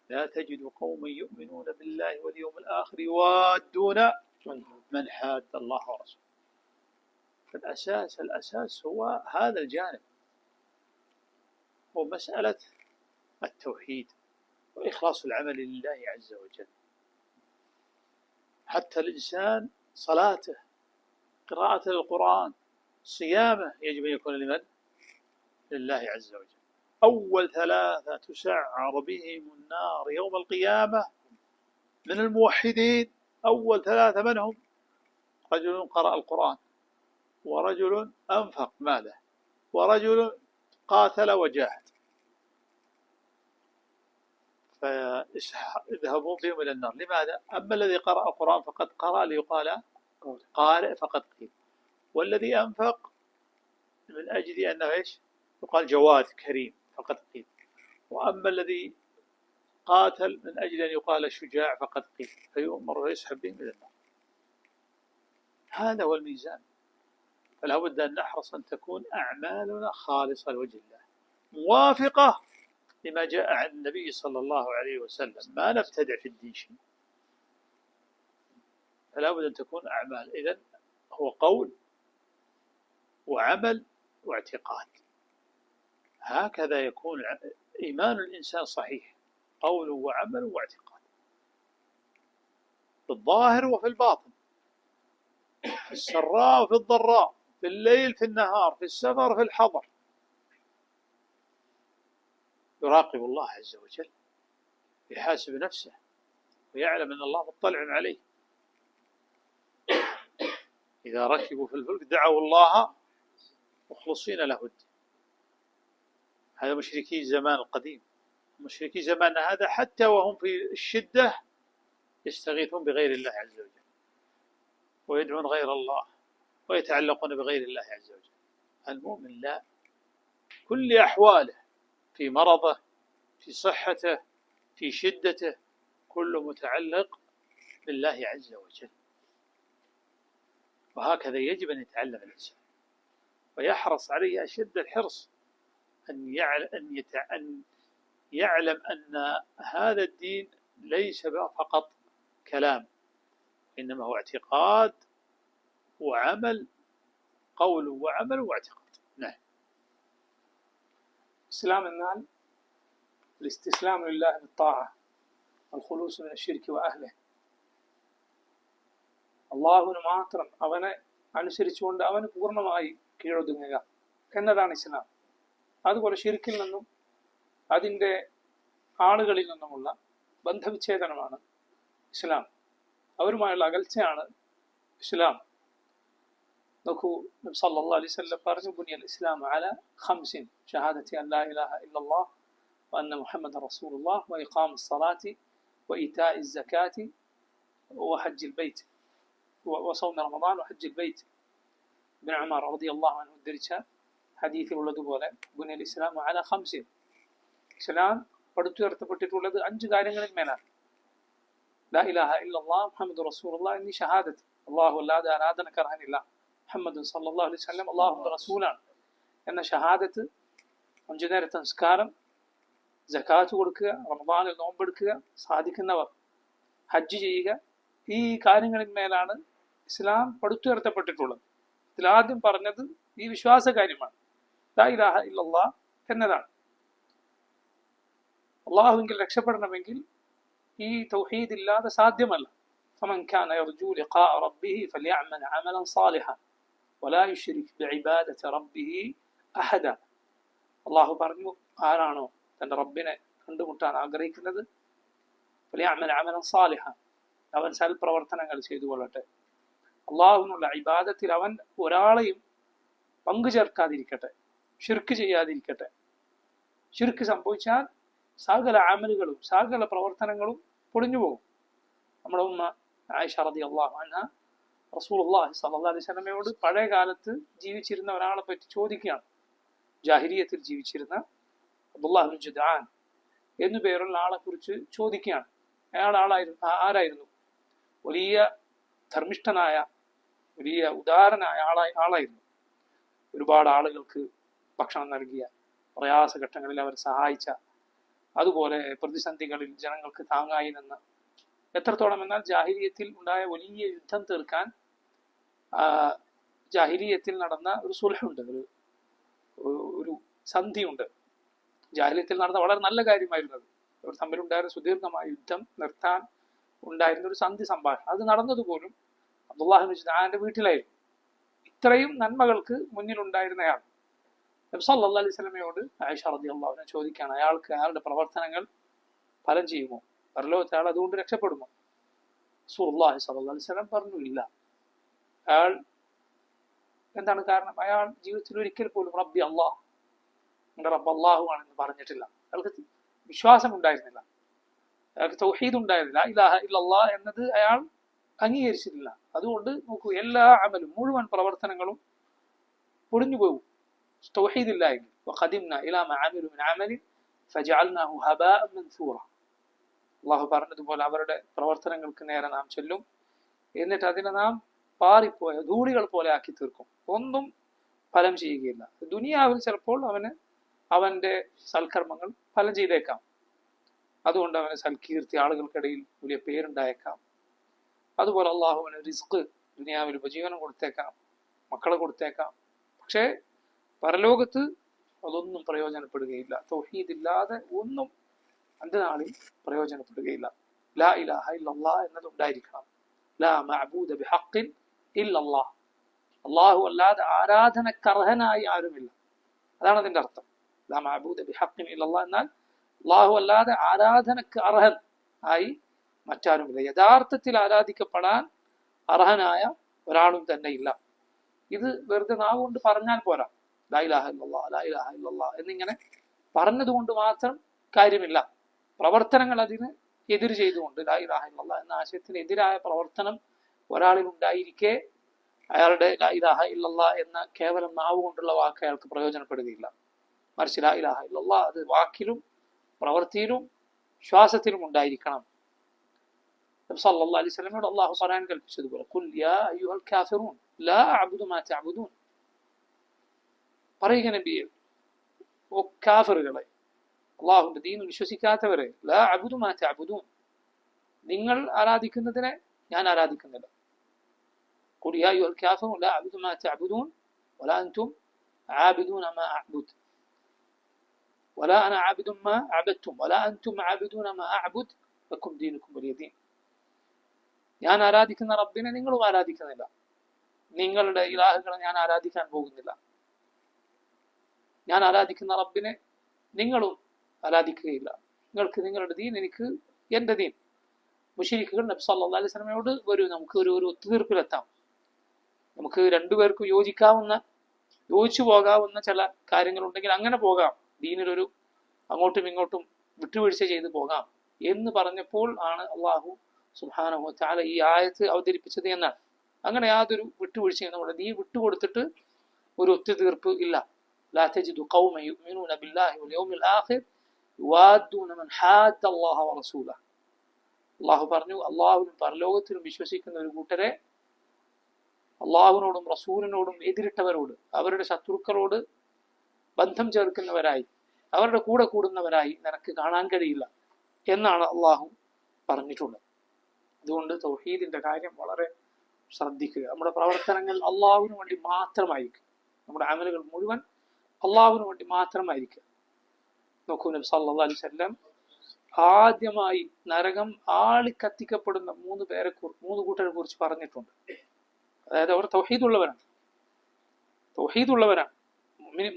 لا تجد قوما يؤمنون بالله واليوم الآخر يوادون من حاد الله ورسوله. فالأساس هو هذا الجانب، هو مسألة التوحيد وإخلاص العمل لله عز وجل. حتى الإنسان صلاته، قراءة القرآن، صيامه يجب أن يكون لمن؟ لله عز وجل. أول 3 تسعر بهم النار يوم القيامة من الموحدين، أول 3 من هم؟ رجل قرأ القرآن، ورجل أنفق ماله، ورجل قاتل وجاهد. فاذهبوا بهم إلى النار. لماذا؟ أما الذي قرأ القرآن فقد قرأ ليقال قارئ فقد قيل، والذي أنفق من أجل أنه إيش؟ يقال جواد كريم فقد قيل، وأما الذي قاتل من أجل أن يقال شجاع فقد قيل، فيؤمر ويسحب بهم إلى النار. هذا هو الميزان. فلا بد أن نحرص أن تكون أعمالنا خالصة لوجه الله، موافقة لما جاء عن النبي صلى الله عليه وسلم، ما نبتدع في الدين شيء. فلا بد أن تكون أعمال. إذن هو قول وعمل واعتقاد، هكذا يكون إيمان الإنسان صحيح، قول وعمل واعتقاد، في الظاهر وفي الباطن، في السراء وفي الضراء، في الليل في النهار، في السفر في الحضر. يراقب الله عز وجل، يحاسب نفسه، ويعلم أن الله مطلع عليه. إذا ركبوا في الفلك دعوا الله مخلصين له الدين. هذا مشركي زمان القديم. مشركي زماننا هذا حتى وهم في الشدة يستغيثون بغير الله عز وجل، ويدعون غير الله، ويتعلقون بغير الله عز وجل. المؤمن لا، كل أحواله، في مرضه، في صحته، في شدته، كله متعلق بالله عز وجل. وهكذا يجب أن يتعلم الإنسان، ويحرص عليه أشد الحرص أن يعلم أن هذا الدين ليس فقط كلام، إنما هو اعتقاد وعمل، قول وعمل واعتقاد. نعم. إسلام എന്നാൽ الاستسلام لله بالطاعة، الخلوص من الشرك وأهله. അള്ളാഹുവിന് മാത്രം അവനെ അനുസരിച്ചുകൊണ്ട് അവന് പൂർണ്ണമായി കീഴൊതുങ്ങുക എന്നതാണ് ഇസ്ലാം. അതുപോലെ ശിർക്കിൽ നിന്നും അതിൻ്റെ ആളുകളിൽ നിന്നുമുള്ള ബന്ധവിച്ഛേദനമാണ് ഇസ്ലാം. അവരുമായുള്ള അകൽച്ചയാണ് ഇസ്ലാം. നോക്കൂ, നബി സല്ലല്ലാഹു അലൈഹി വസല്ലം പറഞ്ഞു, ബുനിയൽ ഇസ്ലാം അലാ ഖംസിൻ ഷഹാദത്തി അൻ ലാ ഇലാഹ ഇല്ലല്ലാഹ് വഅന്ന മുഹമ്മദൻ റസൂലുള്ളാഹ് വഇഖാമിസ് സ്വലാത്തി വഇതാഇസ് സകാത്തി വഹജ്ജിൽ ബൈത്ത് വസൗമ റമദാൻ വഹജ്ജിൽ ബൈത്ത്. ഇബ്നു ഉമർ റളിയല്ലാഹു അൻഹു ഉദ്ധരിച്ച ഹദീസിലുള്ളതുപോലെ ബുനിയൽ ഇസ്ലാം അലാ ഖംസിൻ, ഇസ്ലാം പടുത്തുയർത്തപ്പെട്ടിട്ടുള്ളത് 5 കാര്യങ്ങളിൽ മേലാണ്. ലാ ഇലാഹ ഇല്ലല്ലാഹ് മുഹമ്മദ് റസൂലുള്ളാഹ് എന്നീ ഷഹാദത്ത്, അല്ലാഹു അല്ലാതെ ആരാധനക്കർഹനില്ല, മുഹമ്മദ് സല്ലല്ലാഹു അലൈഹി വസല്ലം അല്ലാഹുവിന്റെ റസൂലാണ് എന്ന ഷഹാദത്ത്, 5 നേരത്തെ നിസ്കാരം, സകാത്ത് കൊടുക്കുക, റമദാനിൽ നോമ്പെടുക്കുക, സാധിക്കുന്നവർ ഹജ്ജ് ചെയ്യുക, ഈ കാര്യങ്ങളിൽ മേലാണ് ഇസ്ലാം പടുത്തുയർത്തപ്പെട്ടിട്ടുള്ളത്. ഇതിലാദ്യം പറഞ്ഞത് ഈ വിശ്വാസ കാര്യമാണ്, ലാ ഇലാഹ ഇല്ലല്ലാഹ് എന്നതാണ്. അള്ളാഹുവിൽ രക്ഷപ്പെടണമെങ്കിൽ ഈ തൗഹീദ് ഇല്ലാതെ സാധ്യമല്ല. فمن كان يرجو لقاء ربه فليعمل عملا صالحا ولا يشرك بعبادة ربه അഹദ. അള്ളാഹു പറഞ്ഞു, ആരാണോ തൻ്റെ റബ്ബിനെ കണ്ടുമുട്ടാൻ ആഗ്രഹിക്കുന്നത് ഫലിയഅമൽ അമലൻ സാലിഹ, അവൻ സൽപ്രവർത്തനങ്ങൾ ചെയ്തു കൊള്ളട്ടെ. അള്ളാഹുവിനുള്ള ഇബാദത്തിൽ അവൻ ഒരാളെയും പങ്കു ചേർക്കാതിരിക്കട്ടെ, ഷിർക്ക് ചെയ്യാതിരിക്കട്ടെ. ഷിർക്ക് സംഭവിച്ചാൽ സകല അമലുകളും സകല പ്രവർത്തനങ്ങളും പൊളിഞ്ഞു പോകും. നമ്മുടെ ഉമ്മ ആയിഷ റളിയല്ലാഹു അൻഹ റസൂലുള്ളാഹി സ്വല്ലല്ലാഹു അലൈഹി വസല്ലമയോട് പഴയ കാലത്ത് ജീവിച്ചിരുന്ന ഒരാളെ പറ്റി ചോദിക്കുകയാണ്. ജാഹിലിയത്തിൽ ജീവിച്ചിരുന്ന അബ്ദുല്ലാഹ് ഇബ്നു ജുദ്ആൻ എന്നു പേരുള്ള ആളെ കുറിച്ച് ചോദിക്കുകയാണ്. അയാൾ ആരായിരുന്നു? വലിയ ധർമ്മിഷ്ഠനായ, വലിയ ഉദാരനായ ആളായിരുന്നു. ഒരുപാട് ആളുകൾക്ക് ഭക്ഷണം നൽകിയ, പ്രയാസഘട്ടങ്ങളിൽ അവർ സഹായിച്ച, അതുപോലെ പ്രതിസന്ധികളിൽ ജനങ്ങൾക്ക് താങ്ങായി നിന്ന, എത്രത്തോളം എന്നാൽ ജാഹിലിയത്തിൽ ഉണ്ടായ വലിയ യുദ്ധം തീർക്കാൻ ജാഹിലിയത്തിൽ നടന്ന ഒരു സുൽഹുണ്ട്, ഒരു സന്ധിയുണ്ട്. ജാഹിലിയത്തിൽ നടന്ന വളരെ നല്ല കാര്യമായിരുന്നു അത്. അവർ തമ്മിലുണ്ടായിരുന്ന സുദീർഘമായ യുദ്ധം നിർത്താൻ ഉണ്ടായിരുന്ന ഒരു സന്ധി സംഭാഷണം, അത് നടന്നതുപോലും അബ്ദുല്ലാഹി ഇബ്നു ജുദ്ആന്റെ വീട്ടിലായിരുന്നു. ഇത്രയും നന്മകൾക്ക് മുന്നിലുണ്ടായിരുന്നയാൾ നബി സല്ലല്ലാഹു അലൈഹി വസല്ലമയോട് ആയിഷ റളിയല്ലാഹു അൻഹ ചോദിക്കുകയാണ്, അയാളുടെ പ്രവർത്തനങ്ങൾ ഫലം ചെയ്യുമോ? പരലോകത്തെ അയാൾ അതുകൊണ്ട് രക്ഷപ്പെടുമോ? റസൂലുള്ളാഹി സ്വല്ലല്ലാഹു അലൈഹി വസല്ലം പറഞ്ഞു, ഇല്ല. അയാൾ എന്താണ് കാരണം? അയാൾ ജീവിതത്തിൽ ഒരിക്കൽ പോലും റബ്ബി അള്ളാഹ്, എൻ്റെ റബ്ബ് അള്ളാഹു ആണെന്ന് പറഞ്ഞിട്ടില്ല. അയാൾക്ക് വിശ്വാസം ഉണ്ടായിരുന്നില്ല, അയാൾക്ക് തൗഹീദ് ഉണ്ടായിരുന്നില്ല. ഇലാഹ ഇല്ലല്ലാഹ് എന്നത് അയാൾ അംഗീകരിച്ചിട്ടില്ല. അതുകൊണ്ട് നോക്കൂ, എല്ലാ അമലും മുഴുവൻ പ്രവർത്തനങ്ങളും പൊളിഞ്ഞു പോകും തൗഹീദ് ഇല്ലായെങ്കിൽ. വഖദിംനാ ഇലാ മാ അമിലു മിൻ അമലിൻ ഫജഅൽനാഹു ഹബാഅൻ മൻസൂറ. അള്ളാഹു പറഞ്ഞതുപോലെ അവരുടെ പ്രവർത്തനങ്ങൾക്ക് നേരെ നാം ചെല്ലും, എന്നിട്ട് അതിനെ നാം പാറിപ്പോയ ധൂളികൾ പോലെ ആക്കി തീർക്കും. ഒന്നും ഫലം ചെയ്യുകയില്ല. ദുനിയാവിൽ ചിലപ്പോൾ അവന്റെ സൽക്കർമ്മങ്ങൾ ഫലം ചെയ്തേക്കാം, അതുകൊണ്ട് അവന് സൽകീർത്തി, ആളുകൾക്കിടയിൽ വലിയ പേരുണ്ടായേക്കാം. അതുപോലെ അള്ളാഹു അവന് റിസ്ക്, ദുനിയാവിൽ ഉപജീവനം കൊടുത്തേക്കാം, മക്കളെ കൊടുത്തേക്കാം. പക്ഷേ പരലോകത്ത് അതൊന്നും പ്രയോജനപ്പെടുകയില്ല. തൗഹീദ് ഇല്ലാതെ ഒന്നും അന്ത്യനാളിൽ പ്രയോജനപ്പെടുകയില്ല. ലാ ഇലാഹ ഇല്ലല്ലാഹ് എന്നത് ഉണ്ടായിരിക്കണം. ലാ മഅബൂദ ബിഹഖിൻ ഇല്ലല്ലാഹ്, അള്ളാഹു അല്ലാതെ ആരാധനക്കർഹനായി ആരുമില്ല. അതാണ് അതിന്റെ അർത്ഥം. ലാ മഅബൂദ ബിഹഖിൻ ഇല്ലല്ലാഹ് എന്നാൽ അള്ളാഹു അല്ലാതെ ആരാധനക്ക് അർഹൻ ആയി മറ്റാരുമില്ല. യഥാർത്ഥത്തിൽ ആരാധിക്കപ്പെടാൻ അർഹനായ ഒരാളും തന്നെ ഇല്ല. ഇത് വെറുതെ നാവ് കൊണ്ട് പറഞ്ഞാൽ പോരാ. ലാ ഇലാഹ ഇല്ലല്ലാഹ്, ലാ ഇലാഹ ഇല്ലല്ലാഹ് എന്നിങ്ങനെ പറഞ്ഞതുകൊണ്ട് മാത്രം കാര്യമില്ല. പ്രവർത്തനങ്ങൾ അതിന് എതിര് ചെയ്തുകൊണ്ട് ലാ ഇലാഹ ഇല്ലല്ലാഹ് എന്ന ആശയത്തിന് എതിരായ പ്രവർത്തനം ഒരാളിൽ ഉണ്ടായിരിക്കെ അയാളുടെ ലാ ഇലാഹ ഇല്ലല്ലാഹ് എന്ന കേവലം നാവ് കൊണ്ടുള്ള വാക്ക് അയാൾക്ക് പ്രയോജനപ്പെടുകയില്ല. മറിച്ച് ലാ ഇലാഹ ഇല്ലല്ലാഹ് അത് വാക്കിലും പ്രവൃത്തിയിലും ശ്വാസത്തിലും ഉണ്ടായിരിക്കണം. നബി സല്ലല്ലാഹു അലൈഹി വസല്ലമയോട് അല്ലാഹു ഖുർആൻ കൽപ്പിച്ചതുപോലെ ഖുൽ യാ അയ്യുഹൽ കാഫിറൂൻ ലാ അഅ്ബുദു മാ തഅ്ബുദൂൻ, പറയുക നബിയെ, ഓ കാഫിറുകളെ, അള്ളാഹുവിന്റെ ദീനിൽ വിശ്വസിക്കാത്തവരെ, ലാ അഅ്ബുദു മാ തഅ്ബുദൂൻ, നിങ്ങൾ ആരാധിക്കുന്നതിനെ ഞാൻ ആരാധിക്കുന്നില്ല. ഖുൽ യാ അയ്യുഹൽ കാഫിറൂൻ ലാ അഅ്ബുദു മാ തഅ്ബുദൂൻ വലാ അൻതും ആബിദൂന മാ അഅ്ബുദ് വലാ അന ആബിദുൻ മാ അഅബദ്തും വലാ അൻതും ആബിദൂന മാ അഅ്ബുദ് ലക്കും ദീനുക്കും വലിയ ദീൻ. ഞാൻ ആരാധിക്കുന്ന റബ്ബിനെ നിങ്ങളും ആരാധിക്കുന്നില്ല, നിങ്ങളുടെ ഇലാഹുകളെ ഞാൻ ആരാധിക്കാൻ പോകുന്നില്ല. ഞാൻ ആരാധിക്കുന്ന റബ്ബിനെ നിങ്ങളും ആരാധിക്കുകയില്ല. നിങ്ങൾക്ക് നിങ്ങളുടെ ദീൻ, എനിക്ക് എൻ്റെ ദീൻ. മുശ്രിക്കുകൾ നബി സല്ലല്ലാഹു അലൈഹി വസല്ലമയോട് വരൂ, നമുക്ക് ഒരു ഒത്തുതീർപ്പിലെത്താം, നമുക്ക് രണ്ടുപേർക്കും യോജിച്ചു പോകാവുന്ന ചില കാര്യങ്ങളുണ്ടെങ്കിൽ അങ്ങനെ പോകാം, ദീനിലൊരു അങ്ങോട്ടും ഇങ്ങോട്ടും വിട്ടുവീഴ്ച ചെയ്ത് പോകാം എന്ന് പറഞ്ഞപ്പോൾ ആണ് അള്ളാഹു സുബ്ഹാനഹു വ തആല ഈ ആയത്ത് അവതരിപ്പിച്ചത് എന്നാണ്. അങ്ങനെ യാതൊരു വിട്ടുവീഴ്ചയും നമ്മുടെ ദീൻ വിട്ടുകൊടുത്തിട്ട് ഒരു ഒത്തുതീർപ്പ് ഇല്ല. ലാ തജിദു ഖൗമൻ യുഅ്മിനൂന ബില്ലാഹി വൽ യൗമിൽ ആഖിർ യുവാദ്ദൂന മൻ ഹാദ്ദ അല്ലാഹ വ റസൂലഹു. അള്ളാഹു പറഞ്ഞു, അള്ളാഹുവിനും പരലോകത്തിലും വിശ്വസിക്കുന്ന ഒരു കൂട്ടരെ അള്ളാഹുവിനോടും റസൂലിനോടും എതിരിട്ടവരോട്, അവരുടെ ശത്രുക്കളോട് ബന്ധം ചേർക്കുന്നവരായി, അവരുടെ കൂടെ കൂടുന്നവരായി നിനക്ക് കാണാൻ കഴിയില്ല എന്നാണ് അള്ളാഹു പറഞ്ഞിട്ടുള്ളത്. അതുകൊണ്ട് തൗഹീദിന്റെ കാര്യം വളരെ ശ്രദ്ധിക്കുക. നമ്മുടെ പ്രവർത്തനങ്ങൾ അള്ളാഹുവിന് വേണ്ടി മാത്രമായിരിക്കും, നമ്മുടെ അമലുകൾ മുഴുവൻ അള്ളാഹുവിന് വേണ്ടി മാത്രമായിരിക്കുക. നോക്കൂ, നബി സല്ലല്ലാഹു അലൈഹി വസല്ലം ആദ്യമായി നരകം ആളിക്കത്തിക്കപ്പെടുന്ന മൂന്ന് കൂട്ടരെ കുറിച്ച് പറഞ്ഞിട്ടുണ്ട്. അതായത് അവർ തൗഹീദുള്ളവരാണ്.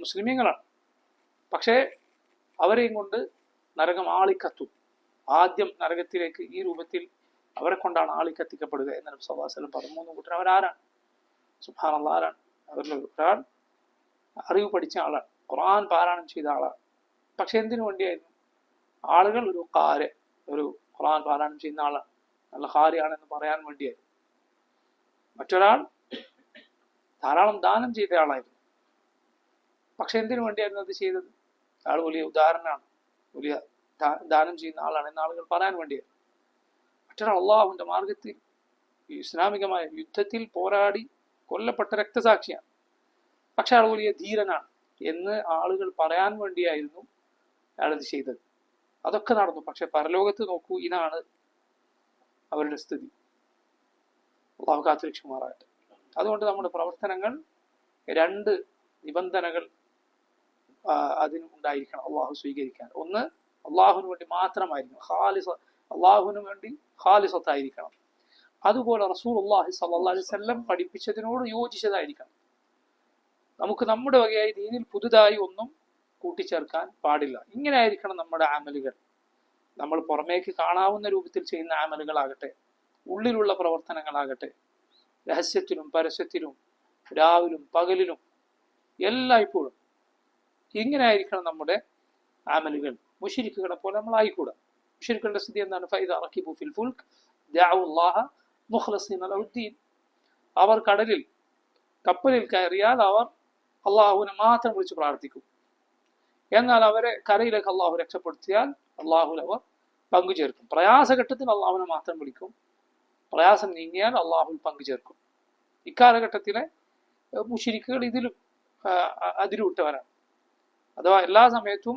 മുസ്ലിമീങ്ങളാണ്. പക്ഷേ അവരെയും കൊണ്ട് നരകം ആളിക്കത്തും. ആദ്യം നരകത്തിലേക്ക് ഈ രൂപത്തിൽ അവരെ കൊണ്ടാണ് ആളിക്കത്തിക്കപ്പെടുക എന്ന് നബി സല്ലല്ലാഹു അലൈഹി വസല്ലം പറഞ്ഞു. 3 കൂട്ടർ അവരാരാണ്? സുബ്ഹാനല്ലാഹ്, ആരാണ്? അവരിൽ ഒരാൾ അറിവ് പഠിച്ച ആളാണ്, ഖുർആൻ പാരായണം ചെയ്ത ആളാണ്. പക്ഷെ എന്തിനു വേണ്ടിയായിരുന്നു? ആളുകൾ ഒരു ഖുർആൻ പാരായണം ചെയ്യുന്ന ആളാണ്, നല്ല ഖാരിയാണെന്ന് പറയാൻ വേണ്ടിയായിരുന്നു. മറ്റൊരാൾ ധാരാളം ദാനം ചെയ്ത ആളായിരുന്നു. പക്ഷെ എന്തിനു വേണ്ടിയായിരുന്നു അത് ചെയ്തത്? ആൾ വലിയ ഉദാഹരണമാണ്, വലിയ ദാനം ചെയ്യുന്ന ആളാണ് എന്ന ആളുകൾ പറയാൻ വേണ്ടിയായിരുന്നു. മറ്റൊരാൾ അള്ളാഹുവിന്റെ മാർഗത്തിൽ ഇസ്ലാമികമായ യുദ്ധത്തിൽ പോരാടി കൊല്ലപ്പെട്ട രക്തസാക്ഷിയാണ്. പക്ഷെ അയാൾ വലിയ ധീരനാണ് എന്ന് ആളുകൾ പറയാൻ വേണ്ടിയായിരുന്നു അയാളത് ചെയ്തത്. അതൊക്കെ നടന്നു. പക്ഷെ പരലോകത്ത് നോക്കൂ, ഇതാണ് അവരുടെ സ്ഥിതി. അള്ളാഹു കാത്തുരക്ഷമാറാകട്ടെ. അതുകൊണ്ട് നമ്മുടെ പ്രവർത്തനങ്ങൾ 2 നിബന്ധനകൾ അതിന് ഉണ്ടായിരിക്കണം അള്ളാഹു സ്വീകരിക്കാൻ. ഒന്ന്, അള്ളാഹുവിന് വേണ്ടി മാത്രമായിരിക്കണം, അള്ളാഹുവിന് വേണ്ടി ഖാലിസത്തായിരിക്കണം. അതുപോലെ റസൂലുള്ളാഹി സ്വല്ലല്ലാഹു അലൈഹി വസല്ലം പഠിപ്പിച്ചതിനോട് യോജിച്ചതായിരിക്കണം. നമുക്ക് നമ്മുടെ വകയായി ദീനിൽ പുതുതായി ഒന്നും കൂട്ടിച്ചേർക്കാൻ പാടില്ല. ഇങ്ങനെ ആയിരിക്കണം നമ്മുടെ അമലുകൾ. നമ്മൾ പുറമേക്ക് കാണാവുന്ന രൂപത്തിൽ ചെയ്യുന്ന അമലുകളാകട്ടെ, ഉള്ളിലുള്ള പ്രവർത്തനങ്ങളാകട്ടെ, രഹസ്യത്തിലും പരസ്യത്തിലും രാവിലും പകലിലും എല്ലായ്പ്പോഴും ഇങ്ങനെ ആയിരിക്കണം നമ്മുടെ അമലുകൾ. മുശ്രിക്കുകളെ പോലെ നമ്മൾ ആയിക്കൂടാ. മുശ്രിക്കുകളുടെ സ്ഥിതി എന്താണ്? ഫൈദ റകിബു ഫിൽ ഫുൽക് ദഅഉ അല്ലാഹ മുഖ്ലിസീന ലഹുദ്ദീൻ. അവർ കപ്പലിൽ കയറിയാൽ അവർ അള്ളാഹുവിനെ മാത്രം വിളിച്ച് പ്രാർത്ഥിക്കും. എന്നാൽ അവരെ കരയിലേക്ക് അള്ളാഹു രക്ഷപ്പെടുത്തിയാൽ അള്ളാഹുൽ അവർ പങ്കുചേർക്കും. പ്രയാസഘട്ടത്തിൽ അള്ളാഹുവിനെ മാത്രം വിളിക്കും, പ്രയാസം നീങ്ങിയാൽ അള്ളാഹുൽ പങ്കുചേർക്കും. ഇക്കാലഘട്ടത്തിലെ മുശ്രിക്കുകൾ ഇതിലും അതിരുവിട്ടവരാണ്. അഥവാ എല്ലാ സമയത്തും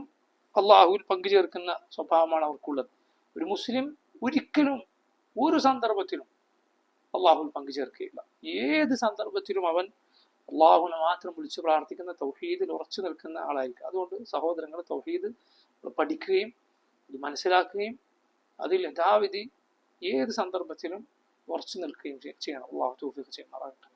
അള്ളാഹുവിൽ പങ്കുചേർക്കുന്ന സ്വഭാവമാണ് അവർക്കുള്ളത്. ഒരു മുസ്ലിം ഒരിക്കലും ഒരു സന്ദർഭത്തിലും അള്ളാഹുവിൽ പങ്കുചേർക്കുകയില്ല. ഏത് സന്ദർഭത്തിലും അവൻ അള്ളാഹുവിനെ മാത്രം വിളിച്ച് പ്രാർത്ഥിക്കുന്ന, തൗഹീദിൽ ഉറച്ചു നിൽക്കുന്ന ആളായിരിക്കും. അതുകൊണ്ട് സഹോദരങ്ങൾ, തൗഹീദ് പഠിക്കുകയും ഇത് മനസ്സിലാക്കുകയും അതിൽ യഥാവിധി ഏത് സന്ദർഭത്തിലും ഉറച്ചു നിൽക്കുകയും ചെയ്യണം. അള്ളാഹു തൗഫീഖ് ചെയ്യുമാറാകട്ടെ.